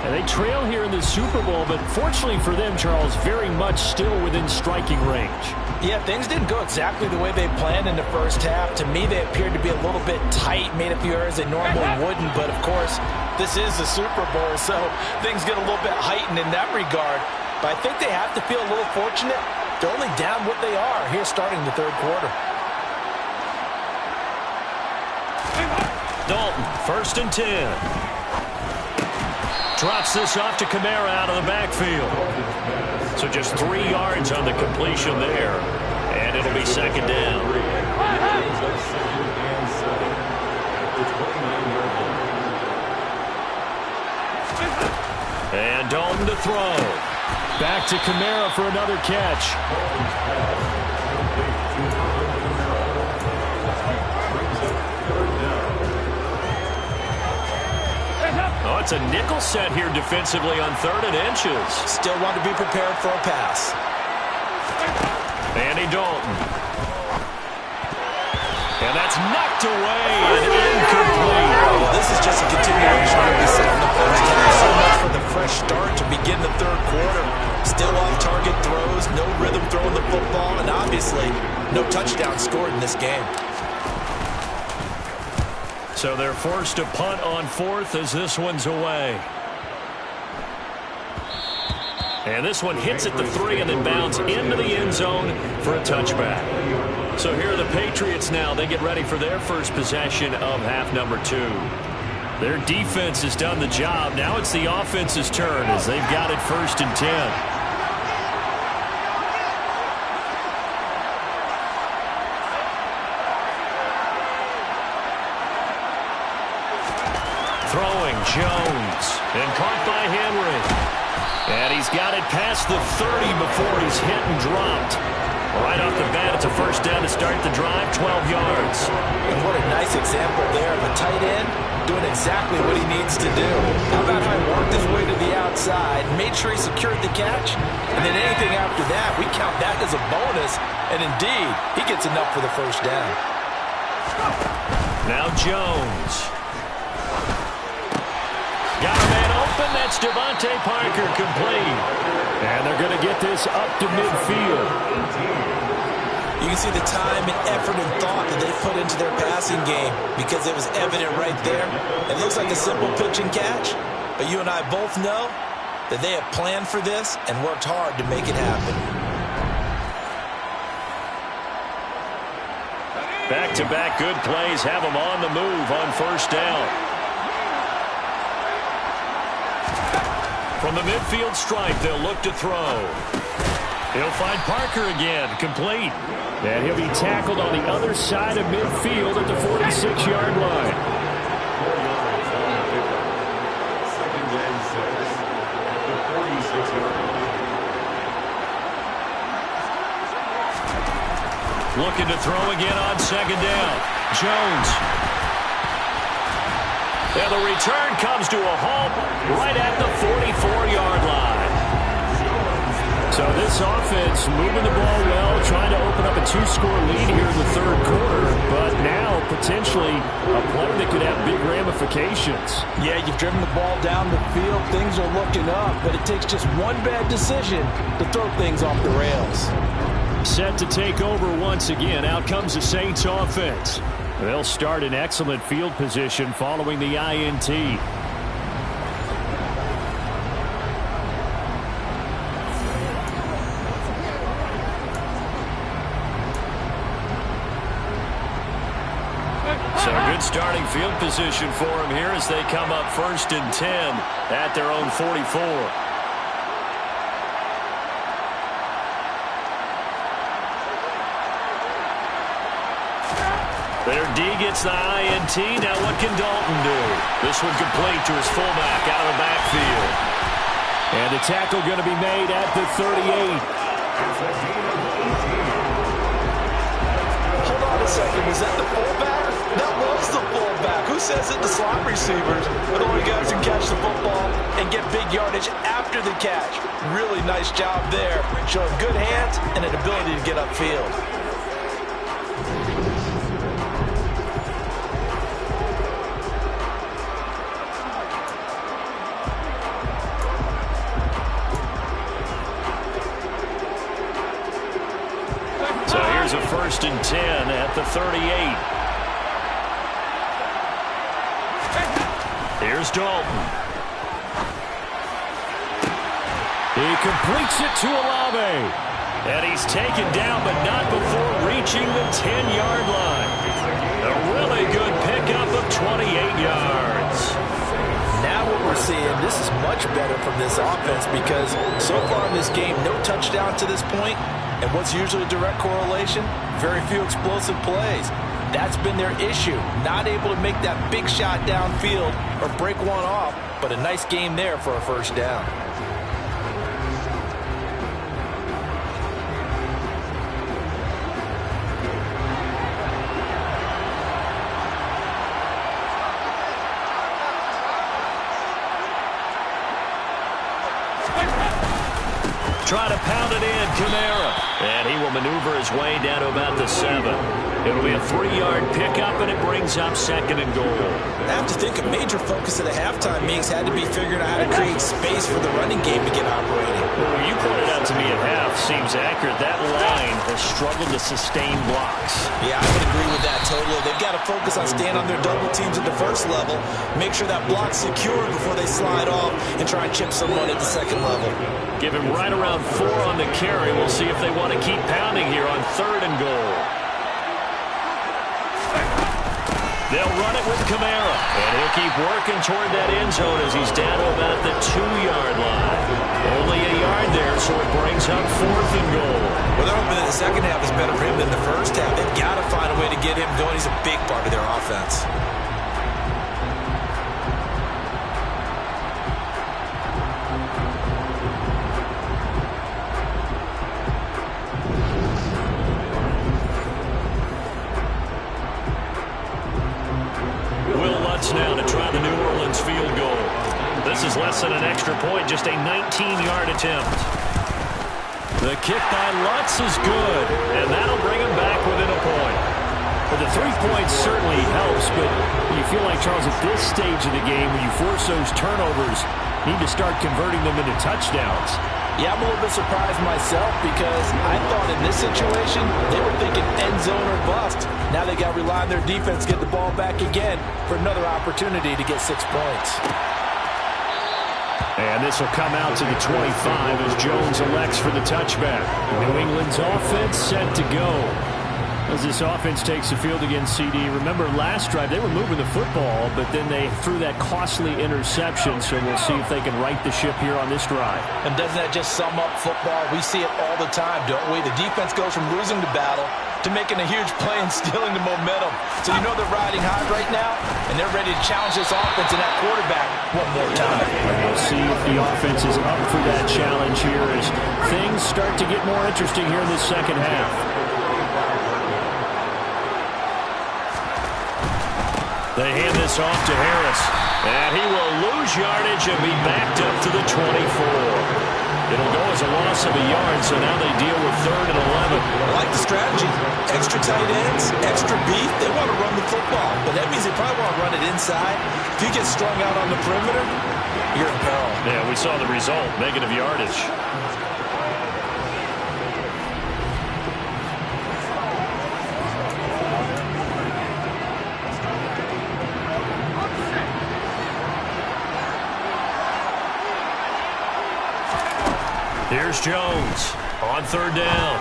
And they trail here in the Super Bowl, but fortunately for them, Charles, very much still within striking range. Yeah, things didn't go exactly the way they planned in the first half. To me, they appeared to be a little bit tight, made a few errors they normally wouldn't. But, of course, this is the Super Bowl, so things get a little bit heightened in that regard. But I think they have to feel a little fortunate. They're only down what they are here starting the third quarter. Dalton, 1st and 10. Drops this off to Kamara out of the backfield. So just 3 yards on the completion there. And it'll be second down. And Dalton to throw. Back to Kamara for another catch. Oh, it's a nickel set here defensively on 3rd and inches. Still want to be prepared for a pass. Andy Dalton. And that's knocked away and incomplete. Well, this is just a continuation of what we said in the first half. So much for the fresh start to be game. So they're forced to punt on fourth as this one's away. And this one hits at the 3 and then bounds into the end zone for a touchback. So here are the Patriots now. They get ready for their first possession of half number 2. Their defense has done the job. Now it's the offense's turn as they've got it 1st and 10. Throwing Jones and caught by Henry. And he's got it past the 30 before he's hit and dropped. Right off the bat, it's a first down to start the drive, 12 yards. And what a nice example there of a tight end doing exactly what he needs to do. How about how he worked his way to the outside, made sure he secured the catch, and then anything after that, we count that as a bonus. And indeed, he gets enough for the first down. Now Jones. Got a man open. That's Devontae Parker, complete. And they're going to get this up to midfield. You can see the time and effort and thought that they put into their passing game because it was evident right there. It looks like a simple pitch and catch, but you and I both know that they have planned for this and worked hard to make it happen. Back-to-back good plays have them on the move on first down. From the midfield stripe, they'll look to throw. He'll find Parker again, complete. And he'll be tackled on the other side of midfield at the 46-yard line. Looking to throw again on second down. Jones. And the return comes to a halt right at the 44-yard line. So this offense moving the ball well, trying to open up a 2-score lead here in the third quarter, but now potentially a play that could have big ramifications. Yeah, you've driven the ball down the field. Things are looking up, but it takes just one bad decision to throw things off the rails. Set to take over once again. Out comes the Saints offense. They'll start in excellent field position following the INT. So good starting field position for them here as they come up 1st and 10 at their own 44. Their D gets the INT. Now what can Dalton do? This one complete to his fullback out of the backfield. And the tackle going to be made at the 38. Hold on a second. Was that the fullback? That was the fullback. Who says it? The slot receivers. But only guys can catch the football and get big yardage after the catch. Really nice job there. Showing good hands and an ability to get upfield. A 1st and 10 at the 38. Here's Dalton. He completes it to Olave. And he's taken down, but not before reaching the 10-yard line. A really good pickup of 28 yards. Now what we're seeing, this is much better from this offense because so far in this game, no touchdown to this point. And what's usually a direct correlation? Very few explosive plays. That's been their issue. Not able to make that big shot downfield or break one off, but a nice game there for a first down. Try to pound it in, Kamara. And he will maneuver his way down to about the 7. It'll be a 3-yard pickup, and it brings up 2nd and goal. I have to think a major focus of the halftime meetings had to be figuring out how to create space for the running game to get operating. Well, you pointed out to me at half, seems accurate. That line has struggled to sustain blocks. Yeah, I would agree with that totally. They've got to focus on staying on their double teams at the first level, make sure that block's secure before they slide off and try and chip someone at the second level. Give him right around 4 on the carry. We'll see if they want to keep pounding here on 3rd and goal. They'll run it with Campeón, and he'll keep working toward that end zone as he's down to about the 2-yard line. Only a yard there, so it brings up 4th and goal. Well, they're hoping that the second half is better for him than the first half. They've got to find a way to get him going. He's a big part of their offense. Now to try the New Orleans field goal. This is less than an extra point, just a 19-yard attempt. The kick by Lutz is good, and that'll bring him back within a point. But the 3 points certainly helps, but you feel like, Charles, at this stage of the game, when you force those turnovers, you need to start converting them into touchdowns. Yeah, I'm a little bit surprised myself because I thought in this situation they were thinking end zone or bust. Now they got to rely on their defense to get the ball back again for another opportunity to get 6 points. And this will come out to the 25 as Jones elects for the touchback. New England's offense set to go. As this offense takes the field against CD, remember last drive they were moving the football, but then they threw that costly interception, so we'll see if they can right the ship here on this drive. And doesn't that just sum up football? We see it all the time, don't we? The defense goes from losing the battle to making a huge play and stealing the momentum. So you know they're riding high right now, and they're ready to challenge this offense and that quarterback one more time. We'll see if the offense is up for that challenge here as things start to get more interesting here in the second half. They hand this off to Harris, and he will lose yardage and be backed up to the 24. It'll go as a loss of a yard, so now they deal with 3rd and 11. I like the strategy. Extra tight ends, extra beef. They want to run the football, but that means they probably want to run it inside. If you get strung out on the perimeter, you're in peril. Yeah, we saw the result, negative yardage. Here's Jones on 3rd down.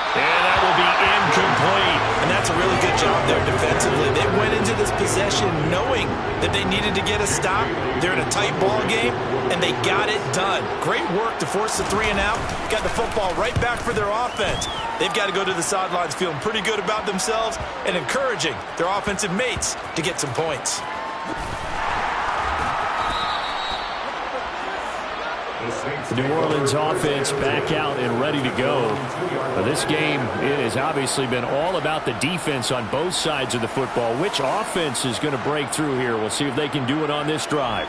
And that will be incomplete. And that's a really good job there defensively. They went into this possession knowing that they needed to get a stop. They're in a tight ball game, and they got it done. Great work to force the 3 and out. Got the football right back for their offense. They've got to go to the sidelines feeling pretty good about themselves and encouraging their offensive mates to get some points. The New Orleans offense back out and ready to go. This game has obviously been all about the defense on both sides of the football. Which offense is going to break through here? We'll see if they can do it on this drive.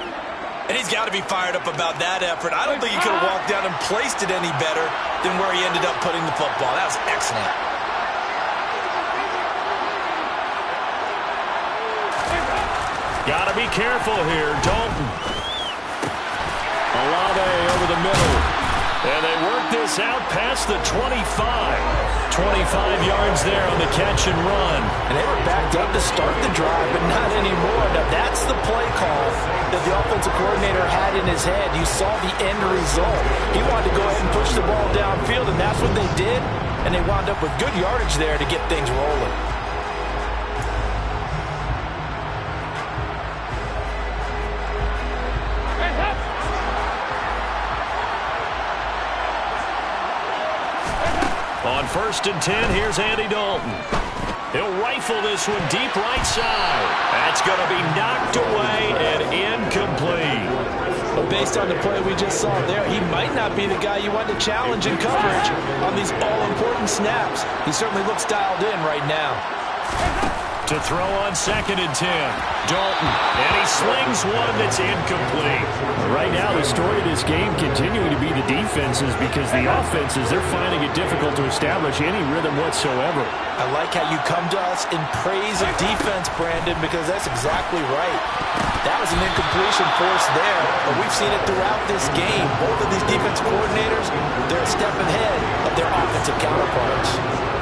And he's got to be fired up about that effort. I don't think he could have walked down and placed it any better than where he ended up putting the football. That was excellent. Got to be careful here. Dalton. Olave over the middle. And they work this out past the 25. 25 yards there on the catch and run. And they were backed up to start the drive, but not anymore. Now, that's the play call that the offensive coordinator had in his head. You saw the end result. He wanted to go ahead and push the ball downfield, and that's what they did. And they wound up with good yardage there to get things rolling. On 1st and 10, here's Andy Dalton. He'll rifle this one deep right side. That's going to be knocked away and incomplete. But based on the play we just saw there, he might not be the guy you want to challenge in coverage on these all-important snaps. He certainly looks dialed in right now. To throw on 2nd and 10. Dalton. And he slings one that's incomplete. Right now, the story of this game continuing to be the defenses, because the offenses, they're finding it difficult to establish any rhythm whatsoever. I like how you come to us in praise of defense, Brandon, because that's exactly right. That was an incompletion forced there, but we've seen it throughout this game. Both of these defense coordinators, they're a step ahead of their offensive counterparts.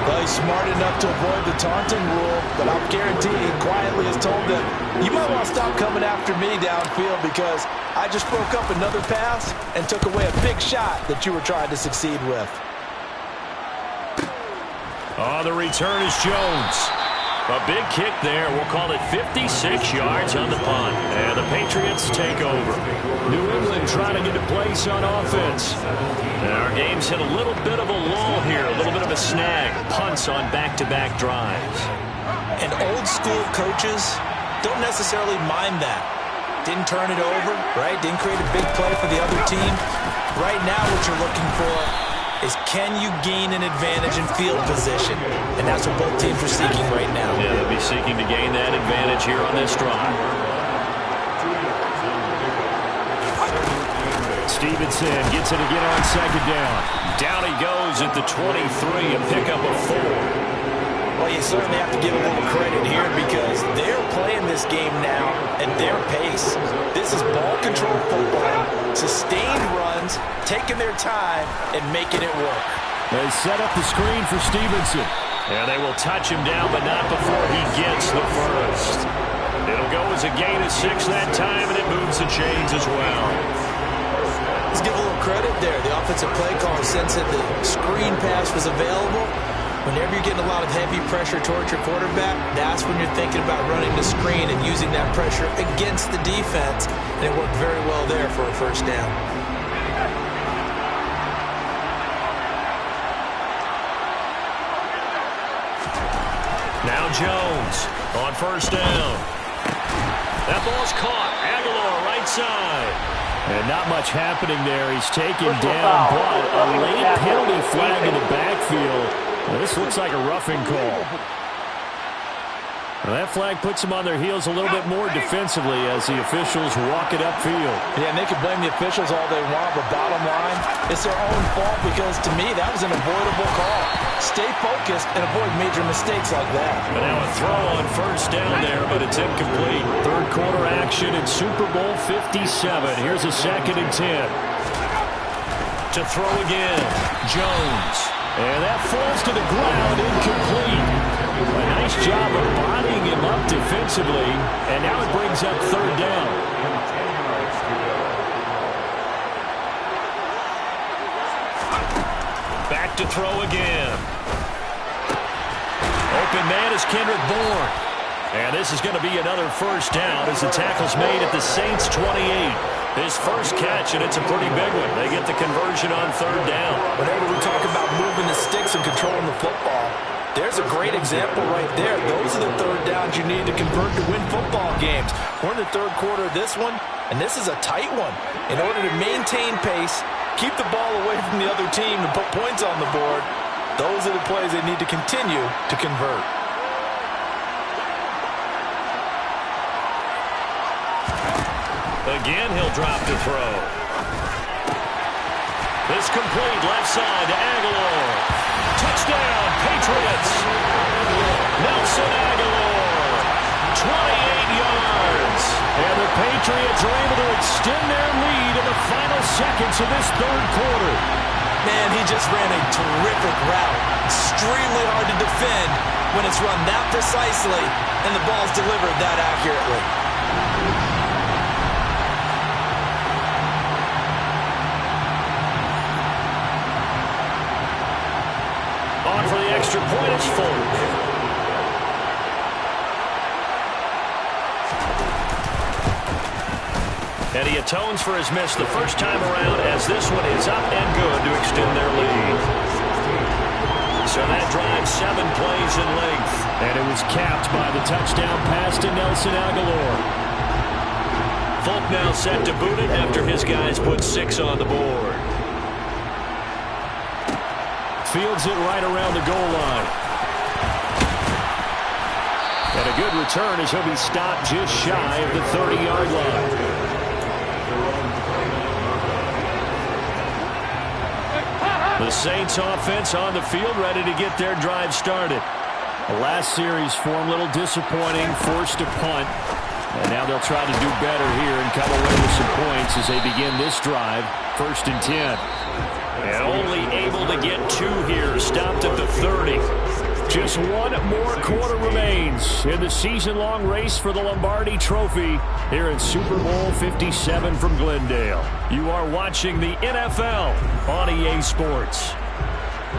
Well, he's smart enough to avoid the taunting rule, but I'll guarantee he quietly has told them, you might want to stop coming after me downfield because I just broke up another pass and took away a big shot that you were trying to succeed with. Oh, the return is Jones. A big kick there. We'll call it 56 yards on the punt. And the Patriots take over. New England trying to get a place on offense. And our game's hit a little bit of a lull here, a little bit of a snag. Punts on back-to-back drives. And old-school coaches don't necessarily mind that. Didn't turn it over, right? Didn't create a big play for the other team. Right now what you're looking for is can you gain an advantage in field position? And that's what both teams are seeking right now. Yeah, they'll be seeking to gain that advantage here on this drive. Stevenson gets it again on 2nd down. Down he goes at the 23, a pickup of 4. Well, you certainly have to give a little credit here because they're playing this game now at their pace. This is ball control football, sustained runs, taking their time, and making it work. They set up the screen for Stevenson. And they will touch him down, but not before he gets the first. It'll go as a gain of 6 that time, and it moves the chains as well. Let's give a little credit there. The offensive play caller sensed that the screen pass was available. Whenever you're getting a lot of heavy pressure towards your quarterback, that's when you're thinking about running the screen and using that pressure against the defense. And it worked very well there for a first down. Now Jones on first down. That ball's caught. Aguilar right side. And not much happening there. He's taken down, but a late penalty flag in the backfield. Well, this looks like a roughing call. Well, that flag puts them on their heels a little bit more defensively as the officials walk it upfield. Yeah, and they can blame the officials all they want, but bottom line, it's their own fault because, to me, that was an avoidable call. Stay focused and avoid major mistakes like that. But now a throw on first down there, but it's incomplete. Third quarter action in Super Bowl 57. Here's a 2nd and 10. To throw again, Jones. And that falls to the ground, incomplete. A nice job of bodying him up defensively, and now it brings up 3rd down. Back to throw again. Open man is Kendrick Bourne. And this is going to be another first down as the tackle's made at the Saints' 28. His first catch, and it's a pretty big one. They get the conversion on 3rd down. Whenever we talk about moving the sticks and controlling the football, there's a great example right there. Those are the 3rd downs you need to convert to win football games. We're in the 3rd quarter of this one, and this is a tight one. In order to maintain pace, keep the ball away from the other team and put points on the board, those are the plays they need to continue to convert. Again, he'll drop to throw. This complete left side to Aguilar. Touchdown, Patriots. Nelson Aguilar, 28 yards. And the Patriots are able to extend their lead in the final seconds of this 3rd quarter. Man, he just ran a terrific route. Extremely hard to defend when it's run that precisely and the ball's delivered that accurately. On for the extra point, it's Folk. And he atones for his miss the first time around as this one is up and good to extend their lead. So that drives 7 plays in length. And it was capped by the touchdown pass to Nelson Aguilar. Folk now set to boot it after his guys put 6 on the board. Fields it right around the goal line. And a good return as he'll be stopped just shy of the 30-yard line. The Saints offense on the field, ready to get their drive started. The last series for them, a little disappointing, forced a punt. And now they'll try to do better here and come away with some points as they begin this drive. 1st and 10. And only able to get 2 here, stopped at the 30. Just one more quarter remains in the season-long race for the Lombardi Trophy here in Super Bowl 57 from Glendale. You are watching the NFL on EA Sports.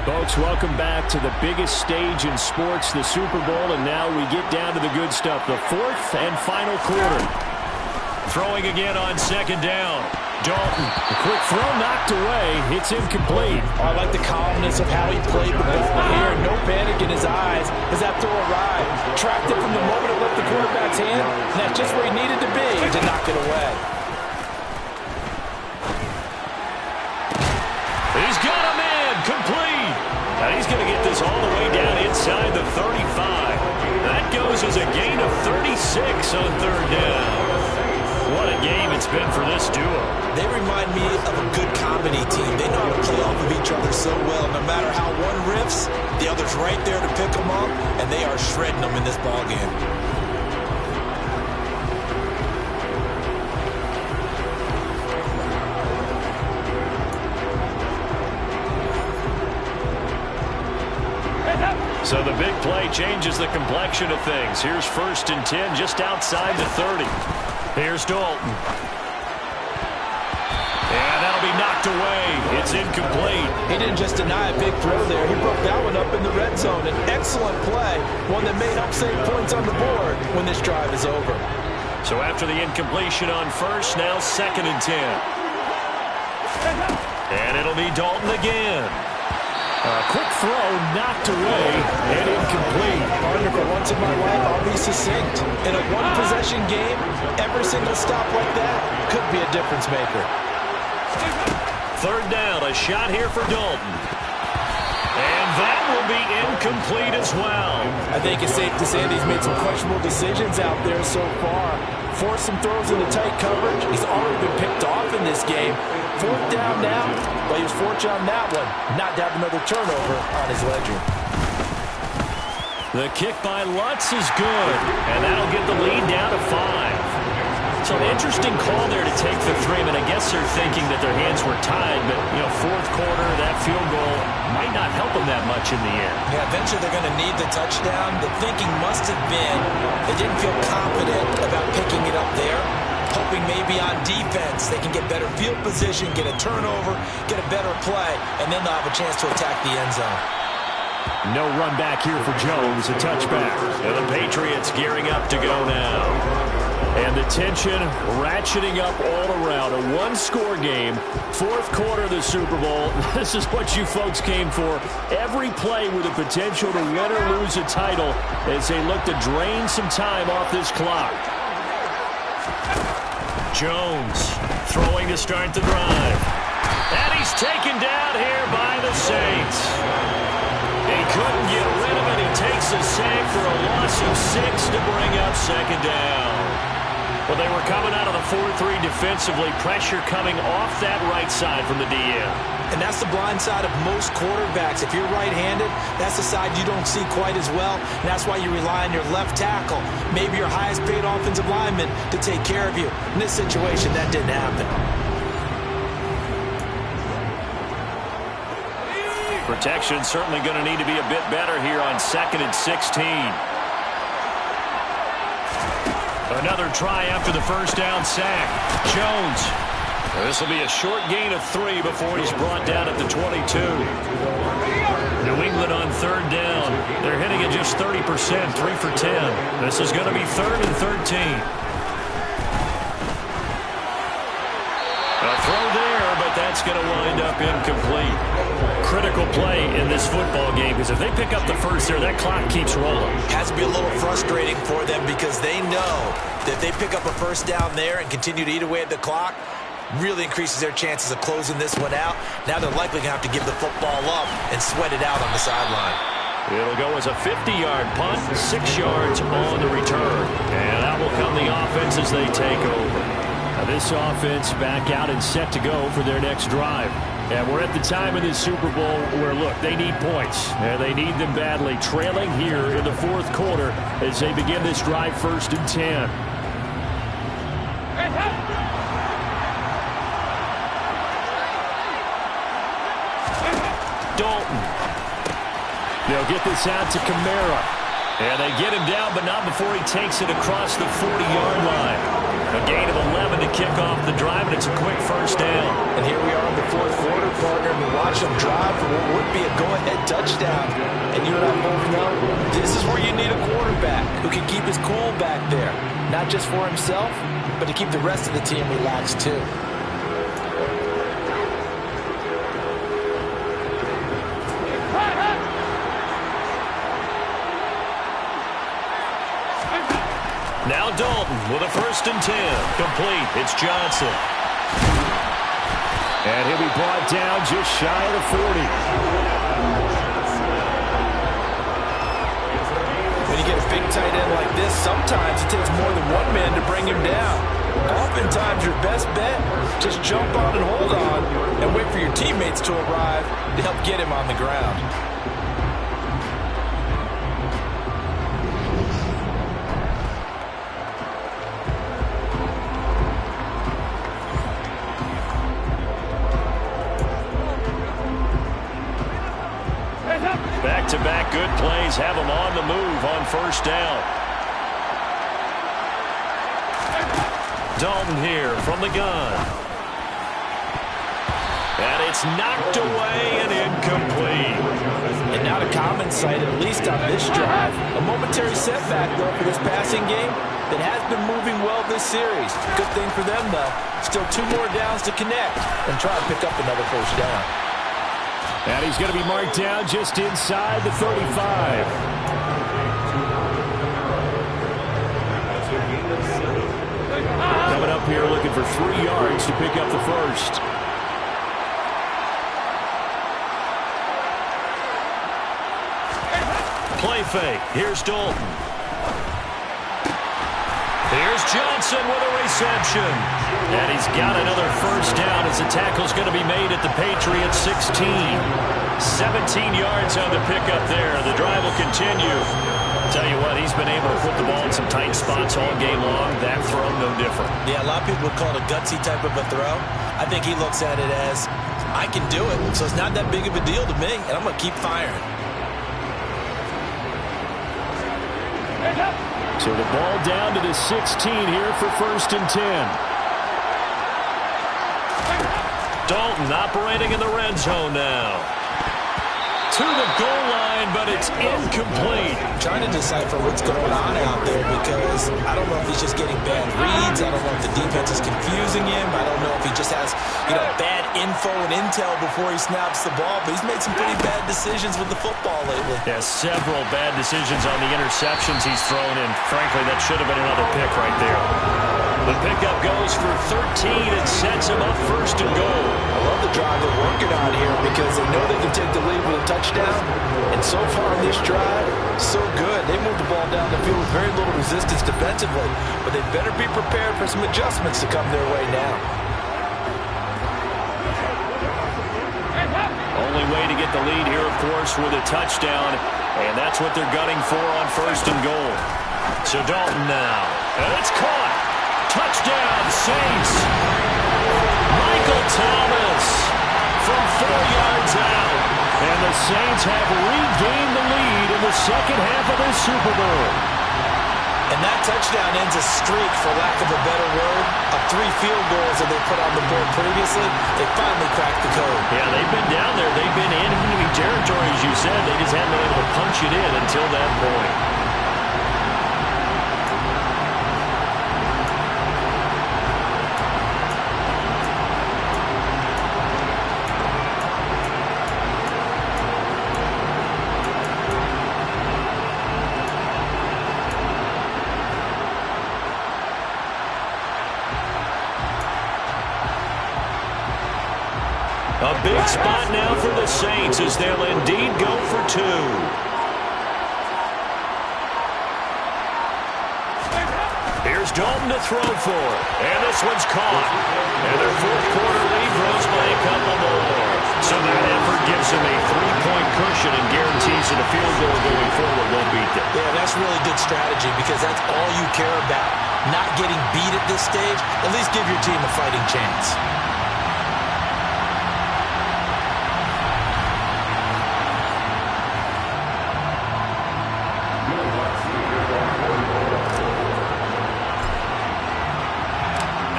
Folks, welcome back to the biggest stage in sports, the Super Bowl, and now we get down to the good stuff, the 4th and final quarter. Throwing again on 2nd down. Dalton, a quick throw knocked away. It's incomplete. I like the calmness of how he played the ball here. No panic in his eyes as that throw arrived. Tracked it from the moment it left the quarterback's hand, and that's just where he needed to be to knock it away. He's got a man complete. And he's going to get this all the way down inside the 35. That goes as a gain of 36 on 3rd down. What a game it's been for this duo. They remind me of a good comedy team. They know how to play off of each other so well. No matter how one riffs, the other's right there to pick them up, and they are shredding them in this ball game. So the big play changes the complexion of things. Here's 1st and 10 just outside the 30. Here's Dalton. And that'll be knocked away. It's incomplete. He didn't just deny a big throw there. He broke that one up in the red zone. An excellent play. One that may help save points on the board when this drive is over. So after the incompletion on 1st, now 2nd and 10. And it'll be Dalton again. A quick throw knocked away and incomplete. Partner, for once in my life, I'll be succinct. In a one-possession game, every single stop like that could be a difference maker. 3rd down, a shot here for Dalton. And that will be incomplete as well. I think it's safe to say that he's made some questionable decisions out there so far. Forced some throws into tight coverage. He's already been picked off in this game. 4th down now, but he was fortunate on that one not to have another turnover on his ledger. The kick by Lutz is good, and that'll get the lead down to 5. So an interesting call there to take the 3. I mean, I guess they're thinking that their hands were tied, but, 4th quarter, that field goal might not help them that much in the end. Yeah, eventually they're going to need the touchdown. The thinking must have been they didn't feel confident about picking it up there. Hoping maybe on defense they can get better field position, get a turnover, get a better play, and then they'll have a chance to attack the end zone. No run back here for Jones, a touchback. And the Patriots gearing up to go now. And the tension ratcheting up all around. A one-score game, 4th quarter of the Super Bowl. This is what you folks came for. Every play with the potential to win or lose a title as they look to drain some time off this clock. Jones throwing to start the drive. And he's taken down here by the Saints. He couldn't get rid of it. He takes a sack for a loss of 6 to bring up 2nd down. Well, they were coming out of the 4-3 defensively. Pressure coming off that right side from the DM. And that's the blind side of most quarterbacks. If you're right-handed, that's the side you don't see quite as well. And that's why you rely on your left tackle, maybe your highest-paid offensive lineman, to take care of you. In this situation, that didn't happen. Protection certainly going to need to be a bit better here on 2nd and 16. Another try after the 1st down sack. Jones. This will be a short gain of 3 before he's brought down at the 22. New England on 3rd down. They're hitting at just 30%, 3 for 10. This is going to be 3rd and 13. A throw there, but that's going to wind up incomplete. Critical play in this football game because if they pick up the 1st there, that clock keeps rolling. Has to be a little frustrating for them because they know that if they pick up a 1st down there and continue to eat away at the clock, really increases their chances of closing this one out. Now they're likely going to have to give the football up and sweat it out on the sideline. It'll go as a 50-yard punt, 6 yards on the return. And that will come the offense as they take over. Now this offense back out and set to go for their next drive. And we're at the time in this Super Bowl where, look, they need points. And they need them badly. Trailing here in the fourth quarter as they begin this drive, 1st and 10. Dalton. They'll get this out to Kamara. And they get him down, but not before he takes it across the 40-yard line. A gain of 11 to kick off the drive, and it's a quick 1st down. And here we are in the fourth quarter, partner, and we watch them drive for what would be a go-ahead touchdown. And you and I both know this is where you need a quarterback who can keep his cool back there. Not just for himself, but to keep the rest of the team relaxed too. Now Dalton with a 1st and 10. Complete. It's Johnson. And he'll be brought down just shy of the 40. When you get a big tight end like this, sometimes it takes more than one man to bring him down. Oftentimes your best bet, just jump on and hold on and wait for your teammates to arrive to help get him on the ground. Back-to-back good plays have them on the move on 1st down. Dalton here from the gun. And it's knocked away and incomplete. And not a common sight, at least on this drive. A momentary setback, though, for this passing game that has been moving well this series. Good thing for them, though. Still 2 more downs to connect and try to pick up another 1st down. And he's going to be marked down just inside the 35. Coming up here looking for 3 yards to pick up the 1st. Play fake. Here's Dalton. Here's Johnson with a reception. And he's got another 1st down as the tackle's going to be made at the Patriots 16. 17 yards on the pickup there. The drive will continue. Tell you what, he's been able to put the ball in some tight spots all game long. That throw, no different. Yeah, a lot of people would call it a gutsy type of a throw. I think he looks at it as, I can do it, so it's not that big of a deal to me, and I'm going to keep firing. So the ball down to the 16 here for 1st and 10. Dalton operating in the red zone now. To the goal line, but it's incomplete. I'm trying to decipher what's going on out there because I don't know if he's just getting bad reads. I don't know if the defense is confusing him. I don't know if he just has, bad info and intel before he snaps the ball. But he's made some pretty bad decisions with the football lately. Yeah, several bad decisions on the interceptions he's thrown in. Frankly, that should have been another pick right there. The pickup goes for 13 and sets him up 1st and goal. I love the drive they're working on here because they know they can take the lead with a touchdown. And so far in this drive, so good. They moved the ball down the field with very little resistance defensively. But they better be prepared for some adjustments to come their way now. Only way to get the lead here, of course, with a touchdown. And that's what they're gunning for on 1st and goal. So Dalton now. And it's caught. Touchdown, Saints. Michael Thomas from 4 yards out. And the Saints have regained the lead in the second half of this Super Bowl. And that touchdown ends a streak, for lack of a better word, of 3 field goals that they put on the board previously. They finally cracked the code. Yeah, they've been down there. They've been in enemy territory, as you said. They just haven't been able to punch it in until that point. A big spot now for the Saints as they'll indeed go for 2. Dalton to throw for. And this one's caught. And their fourth quarter lead grows by a couple more. So that effort gives them a 3-point cushion and guarantees that a field goal going forward won't beat them. Yeah, that's really good strategy because that's all you care about. Not getting beat at this stage. At least give your team a fighting chance.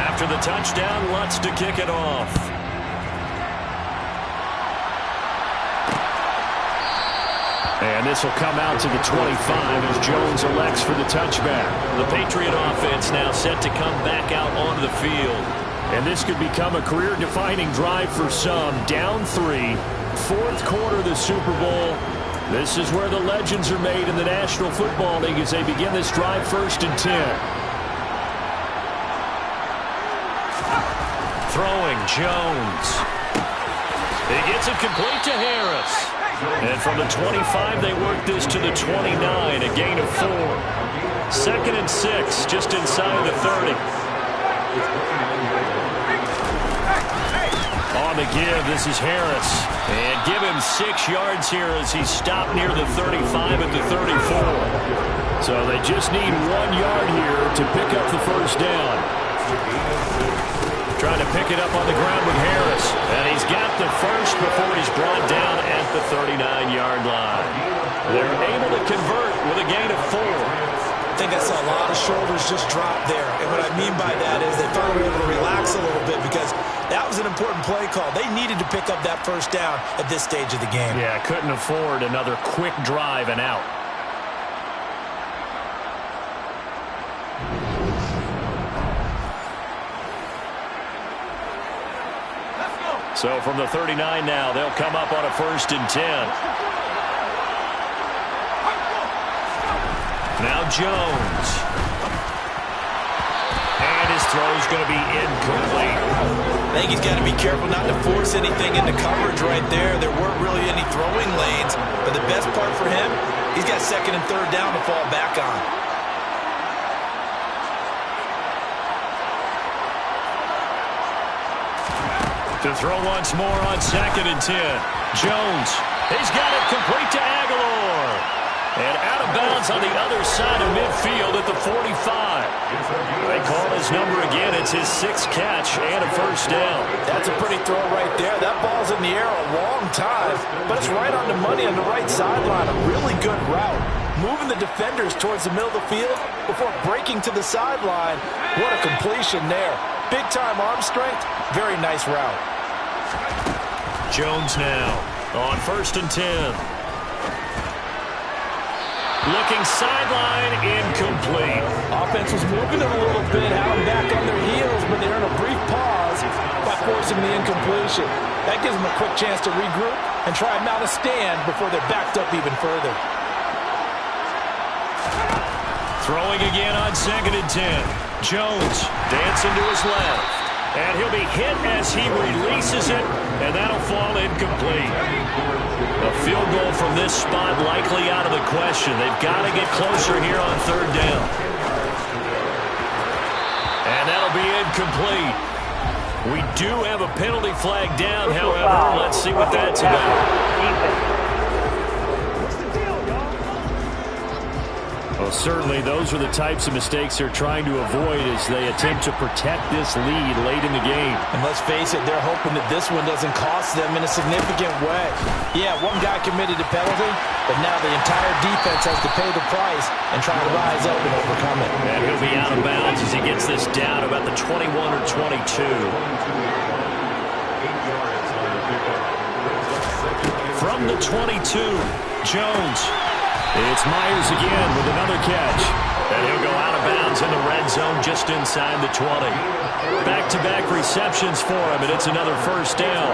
After the touchdown, Lutz to kick it off. And this will come out to the 25 as Jones elects for the touchback. The Patriot offense now set to come back out onto the field. And this could become a career-defining drive for some. Down 3, fourth quarter of the Super Bowl. This is where the legends are made in the National Football League as they begin this drive 1st and 10. Throwing, Jones. He gets it complete to Harris. And from the 25, they work this to the 29, a gain of 4. 2nd and 6, just inside the 30. On the give, this is Harris. And give him 6 yards here as he's stopped near the 35 at the 34. So they just need 1 yard here to pick up the first down. Trying to pick it up on the ground with Harris. And he's got the first before he's brought down at the 39-yard line. They're able to convert with a gain of 4. I think I saw a lot of shoulders just drop there. And what I mean by that is they finally were able to relax a little bit because that was an important play call. They needed to pick up that first down at this stage of the game. Yeah, couldn't afford another quick drive and out. So from the 39 now, they'll come up on a 1st and 10. Now Jones. And his throw's going to be incomplete. I think he's got to be careful not to force anything into coverage right there. There weren't really any throwing lanes. But the best part for him, he's got 2nd and 3rd down to fall back on. To throw once more on 2nd and 10. Jones. He's got it complete to Aguilar. And out of bounds on the other side of midfield at the 45. They call his number again. It's his 6th catch and a first down. That's a pretty throw right there. That ball's in the air a long time, but it's right on the money on the right sideline. A really good route. Moving the defenders towards the middle of the field before breaking to the sideline. What a completion there. Big-time arm strength. Very nice route. Jones now on 1st and 10. Looking sideline, incomplete. Offense was moving it a little bit, had them back on their heels, but they're in a brief pause by forcing the incompletion. That gives them a quick chance to regroup and try and mount a stand before they're backed up even further. Throwing again on 2nd and 10. Jones dancing to his left. And he'll be hit as he releases it, and that'll fall incomplete. A field goal from this spot likely out of the question. They've got to get closer here on 3rd down. And that'll be incomplete. We do have a penalty flag down, however. Let's see what that's about. Well, certainly those are the types of mistakes they're trying to avoid as they attempt to protect this lead late in the game. And let's face it, they're hoping that this one doesn't cost them in a significant way. Yeah, one guy committed a penalty, but now the entire defense has to pay the price and try to rise up and overcome it. And he'll be out of bounds as he gets this down about the 21 or 22. From the 22, Jones. It's Myers again with another catch. And he'll go out of bounds in the red zone just inside the 20. Back-to-back receptions for him, and it's another first down.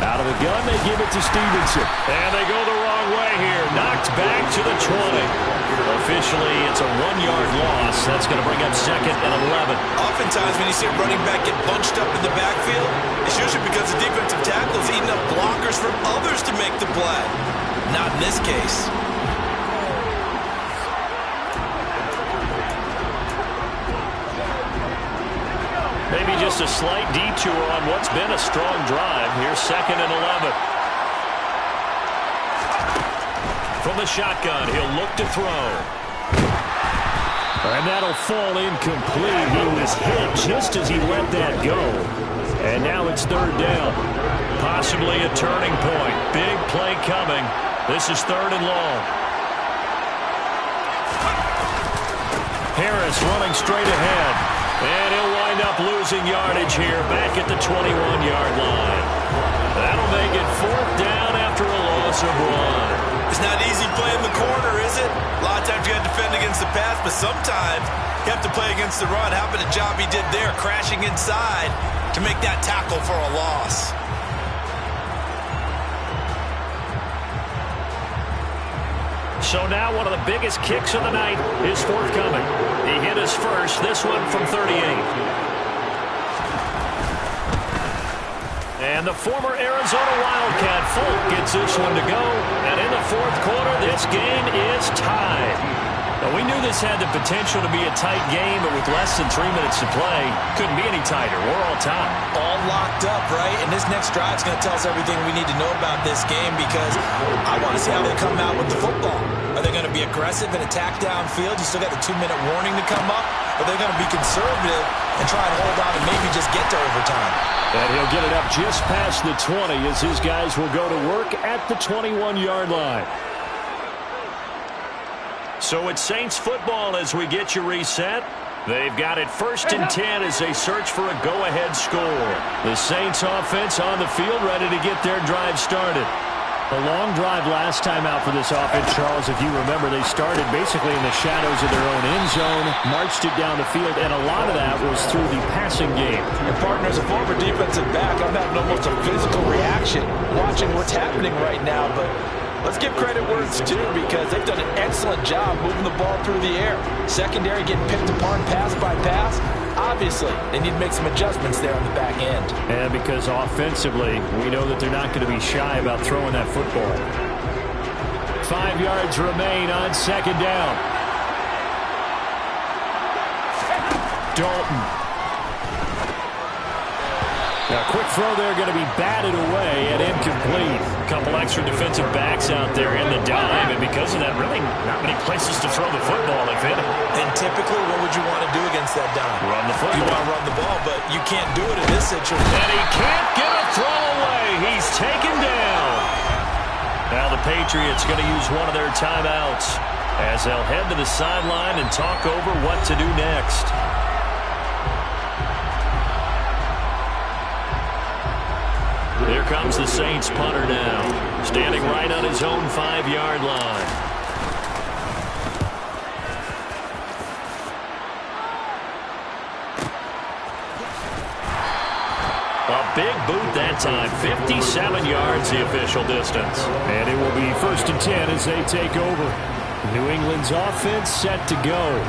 Out of the gun, they give it to Stevenson. And they go the wrong away here. Knocked back to the 20. Officially, it's a 1-yard loss. That's going to bring up 2nd and 11. Oftentimes, when you see a running back get bunched up in the backfield, it's usually because the defensive tackle is eating up blockers from others to make the play. Not in this case. Maybe just a slight detour on what's been a strong drive. Here's 2nd and 11. From the shotgun, he'll look to throw. And that'll fall incomplete. He was hit just as he let that go. And now it's 3rd down. Possibly a turning point. Big play coming. This is 3rd and long. Harris running straight ahead. And he'll wind up losing yardage here back at the 21-yard line. That'll make it 4th down after a loss of 1. It's not easy playing the corner, is it? A lot of times you got to defend against the pass, but sometimes you have to play against the run. How about the job he did there, crashing inside to make that tackle for a loss? So now one of the biggest kicks of the night is forthcoming. He hit his first, this one from 38. And the former Arizona Wildcat Folk gets this one to go. And in the 4th quarter, this game is tied. Now, we knew this had the potential to be a tight game, but with less than 3 minutes to play, couldn't be any tighter. We're all tied. All locked up, right? And this next drive is going to tell us everything we need to know about this game because I want to see how they come out with the football. Are they going to be aggressive and attack downfield? You still got the 2-minute warning to come up? Or are they going to be conservative and try and hold on and maybe just get to overtime? And he'll get it up just past the 20 as his guys will go to work at the 21-yard line. So it's Saints football as we get you reset. They've got it 1st and 10 as they search for a go-ahead score. The Saints offense on the field ready to get their drive started. A long drive last time out for this offense, Charles. If you remember, they started basically in the shadows of their own end zone, marched it down the field, and a lot of that was through the passing game. And partner, as a former defensive back, I'm having almost a physical reaction watching what's happening right now, but let's give credit where it's due because they've done an excellent job moving the ball through the air. Secondary getting picked apart pass by pass. Obviously, they need to make some adjustments there on the back end. And because offensively, we know that they're not going to be shy about throwing that football. 5 yards remain on 2nd down. Dalton. Now, quick throw there going to be batted away and incomplete. A couple extra defensive backs out there in the dime, and because of that, really not many places to throw the football, if any. And typically, what would you want to do against that dime? Run the football. You want to run the ball, but you can't do it in this situation. And he can't get a throw away. He's taken down. Now the Patriots going to use one of their timeouts as they'll head to the sideline and talk over what to do next. Here comes the Saints punter now, standing right on his own 5-yard line. A big boot that time, 57 yards the official distance. And it will be 1st and 10 as they take over. New England's offense set to go.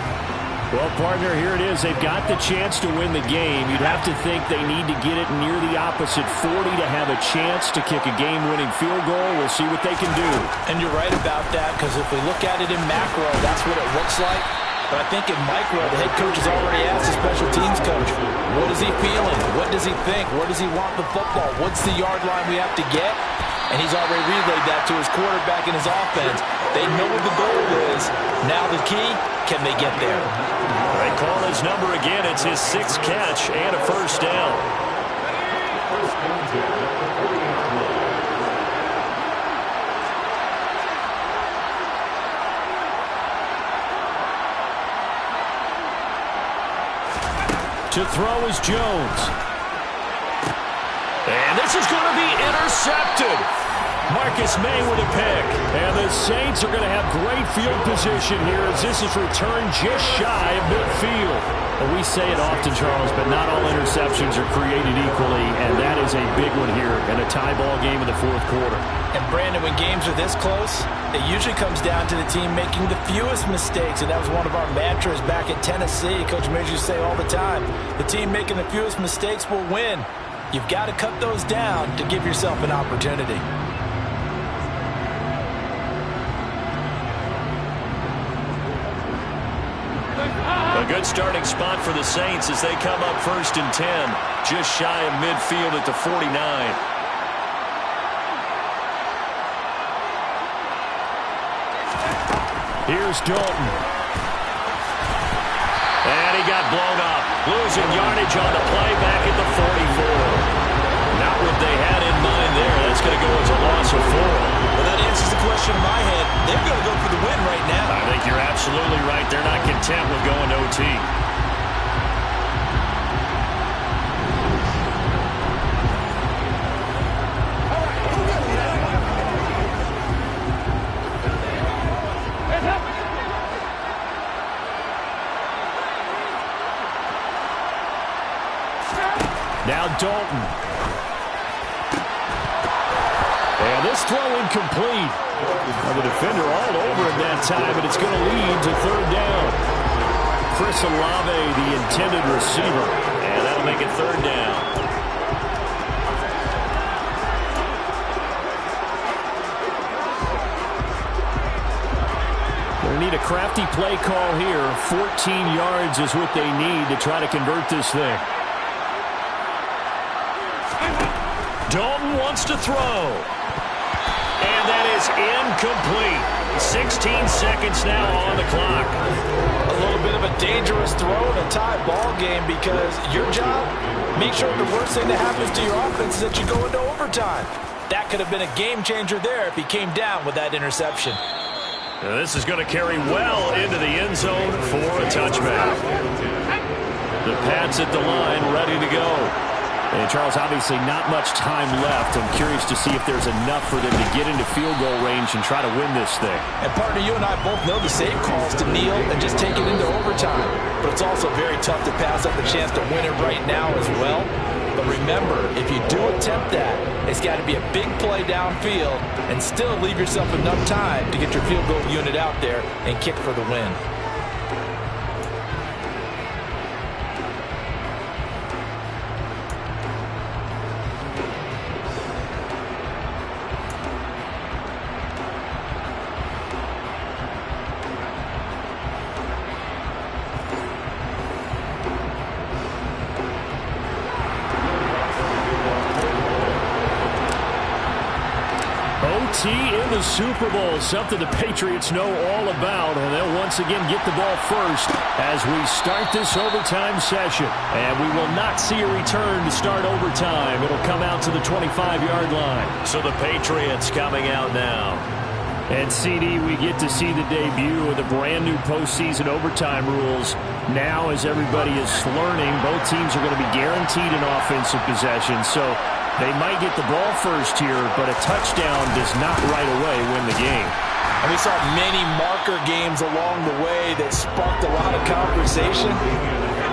Well, partner, here it is. They've got the chance to win the game. You'd have to think they need to get it near the opposite 40 to have a chance to kick a game-winning field goal. We'll see what they can do. And you're right about that, because if we look at it in macro, that's what it looks like. But I think in micro, the head coach has already asked the special teams coach, what is he feeling? What does he think? Where does he want the football? What's the yard line we have to get? And he's already relayed that to his quarterback and his offense. They know what the goal is. Now the key, can they get there? They call his number again. It's his 6th catch and a 1st down. To throw is Jones. And this is going to be intercepted. Marcus May with a pick. And the Saints are going to have great field position here as this is returned just shy of midfield. Well, we say it often, Charles, but not all interceptions are created equally, and that is a big one here in a tie ball game in the fourth quarter. And Brandon, when games are this close, it usually comes down to the team making the fewest mistakes, and that was one of our mantras back at Tennessee. Coach Major used to say all the time, the team making the fewest mistakes will win. You've got to cut those down to give yourself an opportunity. A good starting spot for the Saints as they come up 1st and 10, just shy of midfield at the 49. Here's Dalton. And he got blown up. Losing yardage on the play back at the 44. Not what they had in mind there. That's going to go as a loss of 4. Well, that answers the question in my head. They're going to go for the win right now. I think you're absolutely right. They're not content with going to OT. Now Dalton. And this throw incomplete. Well, the defender all over him that time, and it's going to lead to 3rd down. Chris Olave, the intended receiver, and that'll make it 3rd down. They need a crafty play call here. 14 yards is what they need to try to convert this thing. Dalton wants to throw. And that is incomplete. 16 seconds now on the clock. A little bit of a dangerous throw in a tie ball game because your job, make sure the worst thing that happens to your offense is that you go into overtime. That could have been a game changer there if he came down with that interception. Now this is going to carry well into the end zone for a touchback. The Pats at the line ready to go. And Charles, obviously not much time left. I'm curious to see if there's enough for them to get into field goal range and try to win this thing. And partner, you and I both know the same calls to kneel and just take it into overtime. But it's also very tough to pass up a chance to win it right now as well. But remember, if you do attempt that, it's got to be a big play downfield and still leave yourself enough time to get your field goal unit out there and kick for the win. In the Super Bowl, something the Patriots know all about, and they'll once again get the ball first as we start this overtime session. And we will not see a return to start overtime. It'll come out to the 25-yard line. So the Patriots coming out now. And CD, we get to see the debut of the brand new postseason overtime rules. Now, as everybody is learning, both teams are going to be guaranteed an offensive possession. So they might get the ball first here, but a touchdown does not right away win the game. And we saw many marker games along the way that sparked a lot of conversation.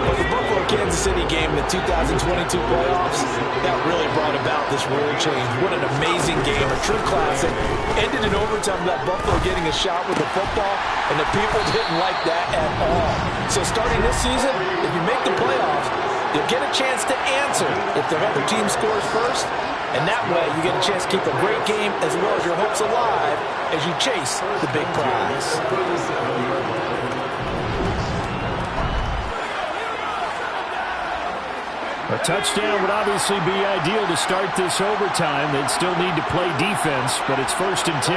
But the Buffalo-Kansas City game in the 2022 playoffs, that really brought about this rule change. What an amazing game, a true classic. Ended in overtime without Buffalo getting a shot with the football, and the people didn't like that at all. So starting this season, if you make the playoffs, you'll get a chance to answer if the other team scores first. And that way, you get a chance to keep a great game as well as your hopes alive as you chase the big prize. A touchdown would obviously be ideal to start this overtime. They'd still need to play defense, but it's 1st and 10.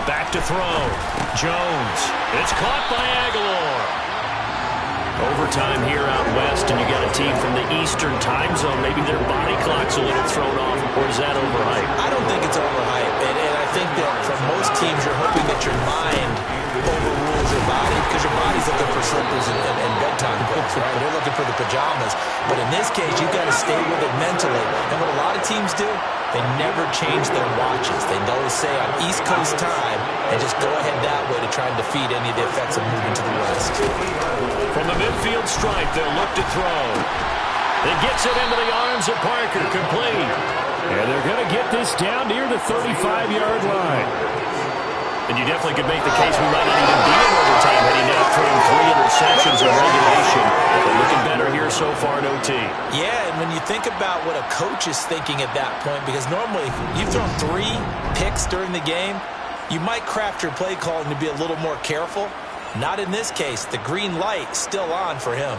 Back to throw. Jones. It's caught by Aguilar. Overtime here out west, and you got a team from the Eastern time zone. Maybe their body clock's a little thrown off, or is that overhyped? I don't think it's overhyped, and I think that for most teams, you're hoping that your mind overrules your body because your body's looking for slippers and bedtime clothes, right? They're looking for the pajamas. But in this case, you've got to stay with it mentally. And what a lot of teams do, they never change their watches. They always say on East Coast time and just go ahead that way to try and defeat any of the effects of moving to the West. From the midfield stripe, they'll look to throw. It gets it into the arms of Parker, complete. And they're going to get this down near the 35-yard line. And you definitely could make the case we might not even be in overtime heading now from 3 interceptions in regulation. They're looking better here so far in OT. Yeah, and when you think about what a coach is thinking at that point, because normally you've thrown 3 picks during the game, you might craft your play calling to be a little more careful. Not in this case. The green light still on for him.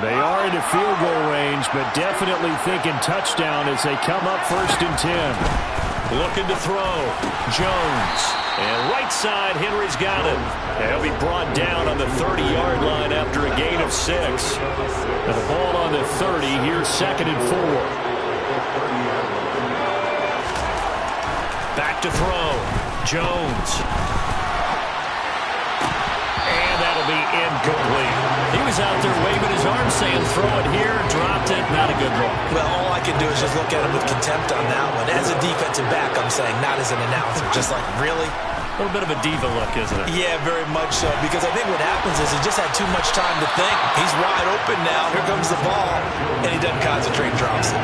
They are into field goal range, but definitely thinking touchdown as they come up 1st and 10. Looking to throw. Jones. And right side, Henry's got it. He'll be brought down on the 30-yard line after a gain of 6. And the ball on the 30. Here's 2nd and 4. Back to throw. Jones. And that'll be incomplete. He was out there waving his arm saying throw it here, dropped it, not a good look. Well, all I can do is just look at him with contempt on that one. As a defensive back, I'm saying, not as an announcer. Just like, really? A little bit of a diva look, isn't it? Yeah, very much so. Because I think what happens is he just had too much time to think. He's wide open now. Here comes the ball. And he doesn't concentrate, drops it.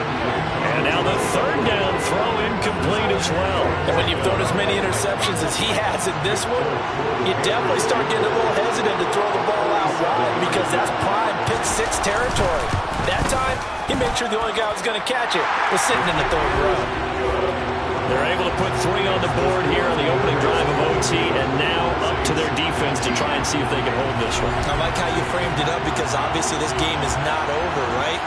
And now the 3rd down throw incomplete as well. And when you've thrown as many interceptions as he has in this one, you definitely start getting a little hesitant to throw the ball out wide because that's prime pick 6 territory. That time, he made sure the only guy who was going to catch it was sitting in the 3rd row. They're able to put 3 on the board here on the opening drive of OT, and now up to their defense to try and see if they can hold this one. I like how you framed it up because obviously this game is not over, right?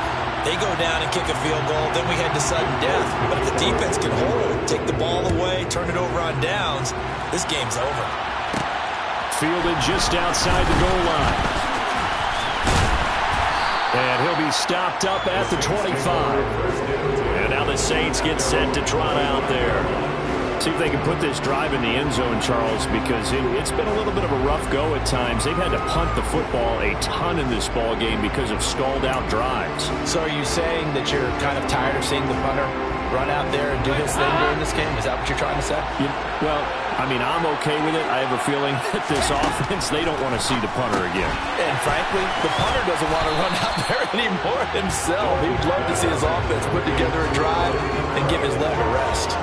They go down and kick a field goal, then we head to sudden death. But if the defense can hold, take the ball away, turn it over on downs, this game's over. Fielded just outside the goal line. And he'll be stopped up at the 25. And now the Saints get set to trot out there. See if they can put this drive in the end zone, Charles, because it's been a little bit of a rough go at times. They've had to punt the football a ton in this ball game because of stalled-out drives. So are you saying that you're kind of tired of seeing the punter run out there and do his thing during this game? Is that what you're trying to say? Well, I mean, I'm okay with it. I have a feeling that this offense, they don't want to see the punter again. And frankly, the punter doesn't want to run out there anymore himself. He would love to see his offense put together a drive and give his leg a rest.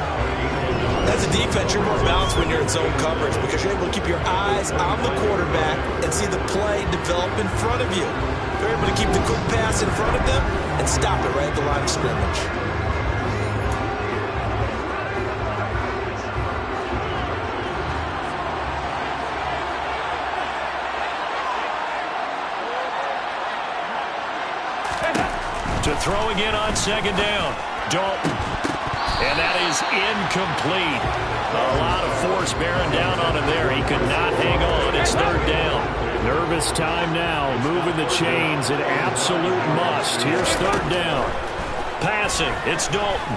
As a defense, you're more balanced when you're in zone coverage because you're able to keep your eyes on the quarterback and see the play develop in front of you. You're able to keep the quick pass in front of them and stop it right at the line of scrimmage. To throw again on 2nd down. Dalton. And that is incomplete. A lot of force bearing down on him there. He could not hang on. It's 3rd down. Nervous time now. Moving the chains. An absolute must. Here's 3rd down. Passing. It's Dalton.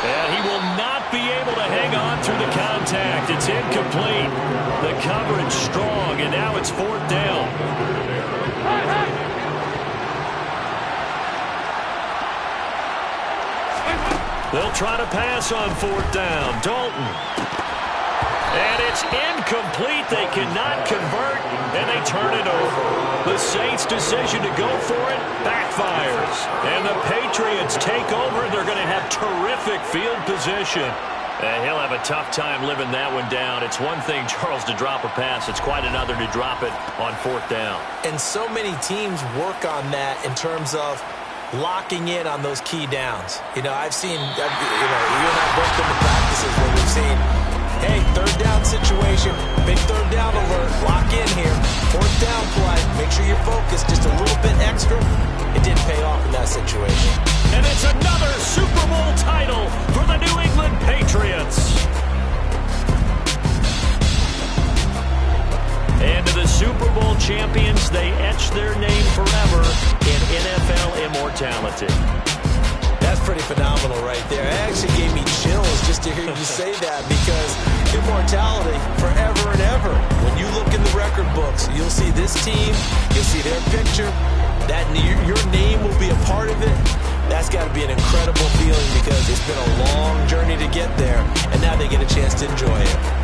And he will not be able to hang on through the contact. It's incomplete. The coverage strong. And now it's 4th down. They'll try to pass on 4th down. Dalton. And it's incomplete. They cannot convert, and they turn it over. The Saints' decision to go for it backfires. And the Patriots take over. They're going to have terrific field position. And he'll have a tough time living that one down. It's one thing, Charles, to drop a pass. It's quite another to drop it on 4th down. And so many teams work on that in terms of locking in on those key downs. You know, I've seen, you and I both been to practices where we've seen, hey, 3rd down situation, big 3rd down alert, lock in here, 4th down play, make sure you're focused just a little bit extra. It didn't pay off in that situation. And it's another Super Bowl title for the New England Patriots. And to the Super Bowl champions, they etch their name forever in NFL immortality. That's pretty phenomenal right there. It actually gave me chills just to hear you say that, because immortality forever and ever. When you look in the record books, you'll see this team, you'll see their picture, that your name will be a part of it. That's got to be an incredible feeling, because it's been a long journey to get there, and now they get a chance to enjoy it.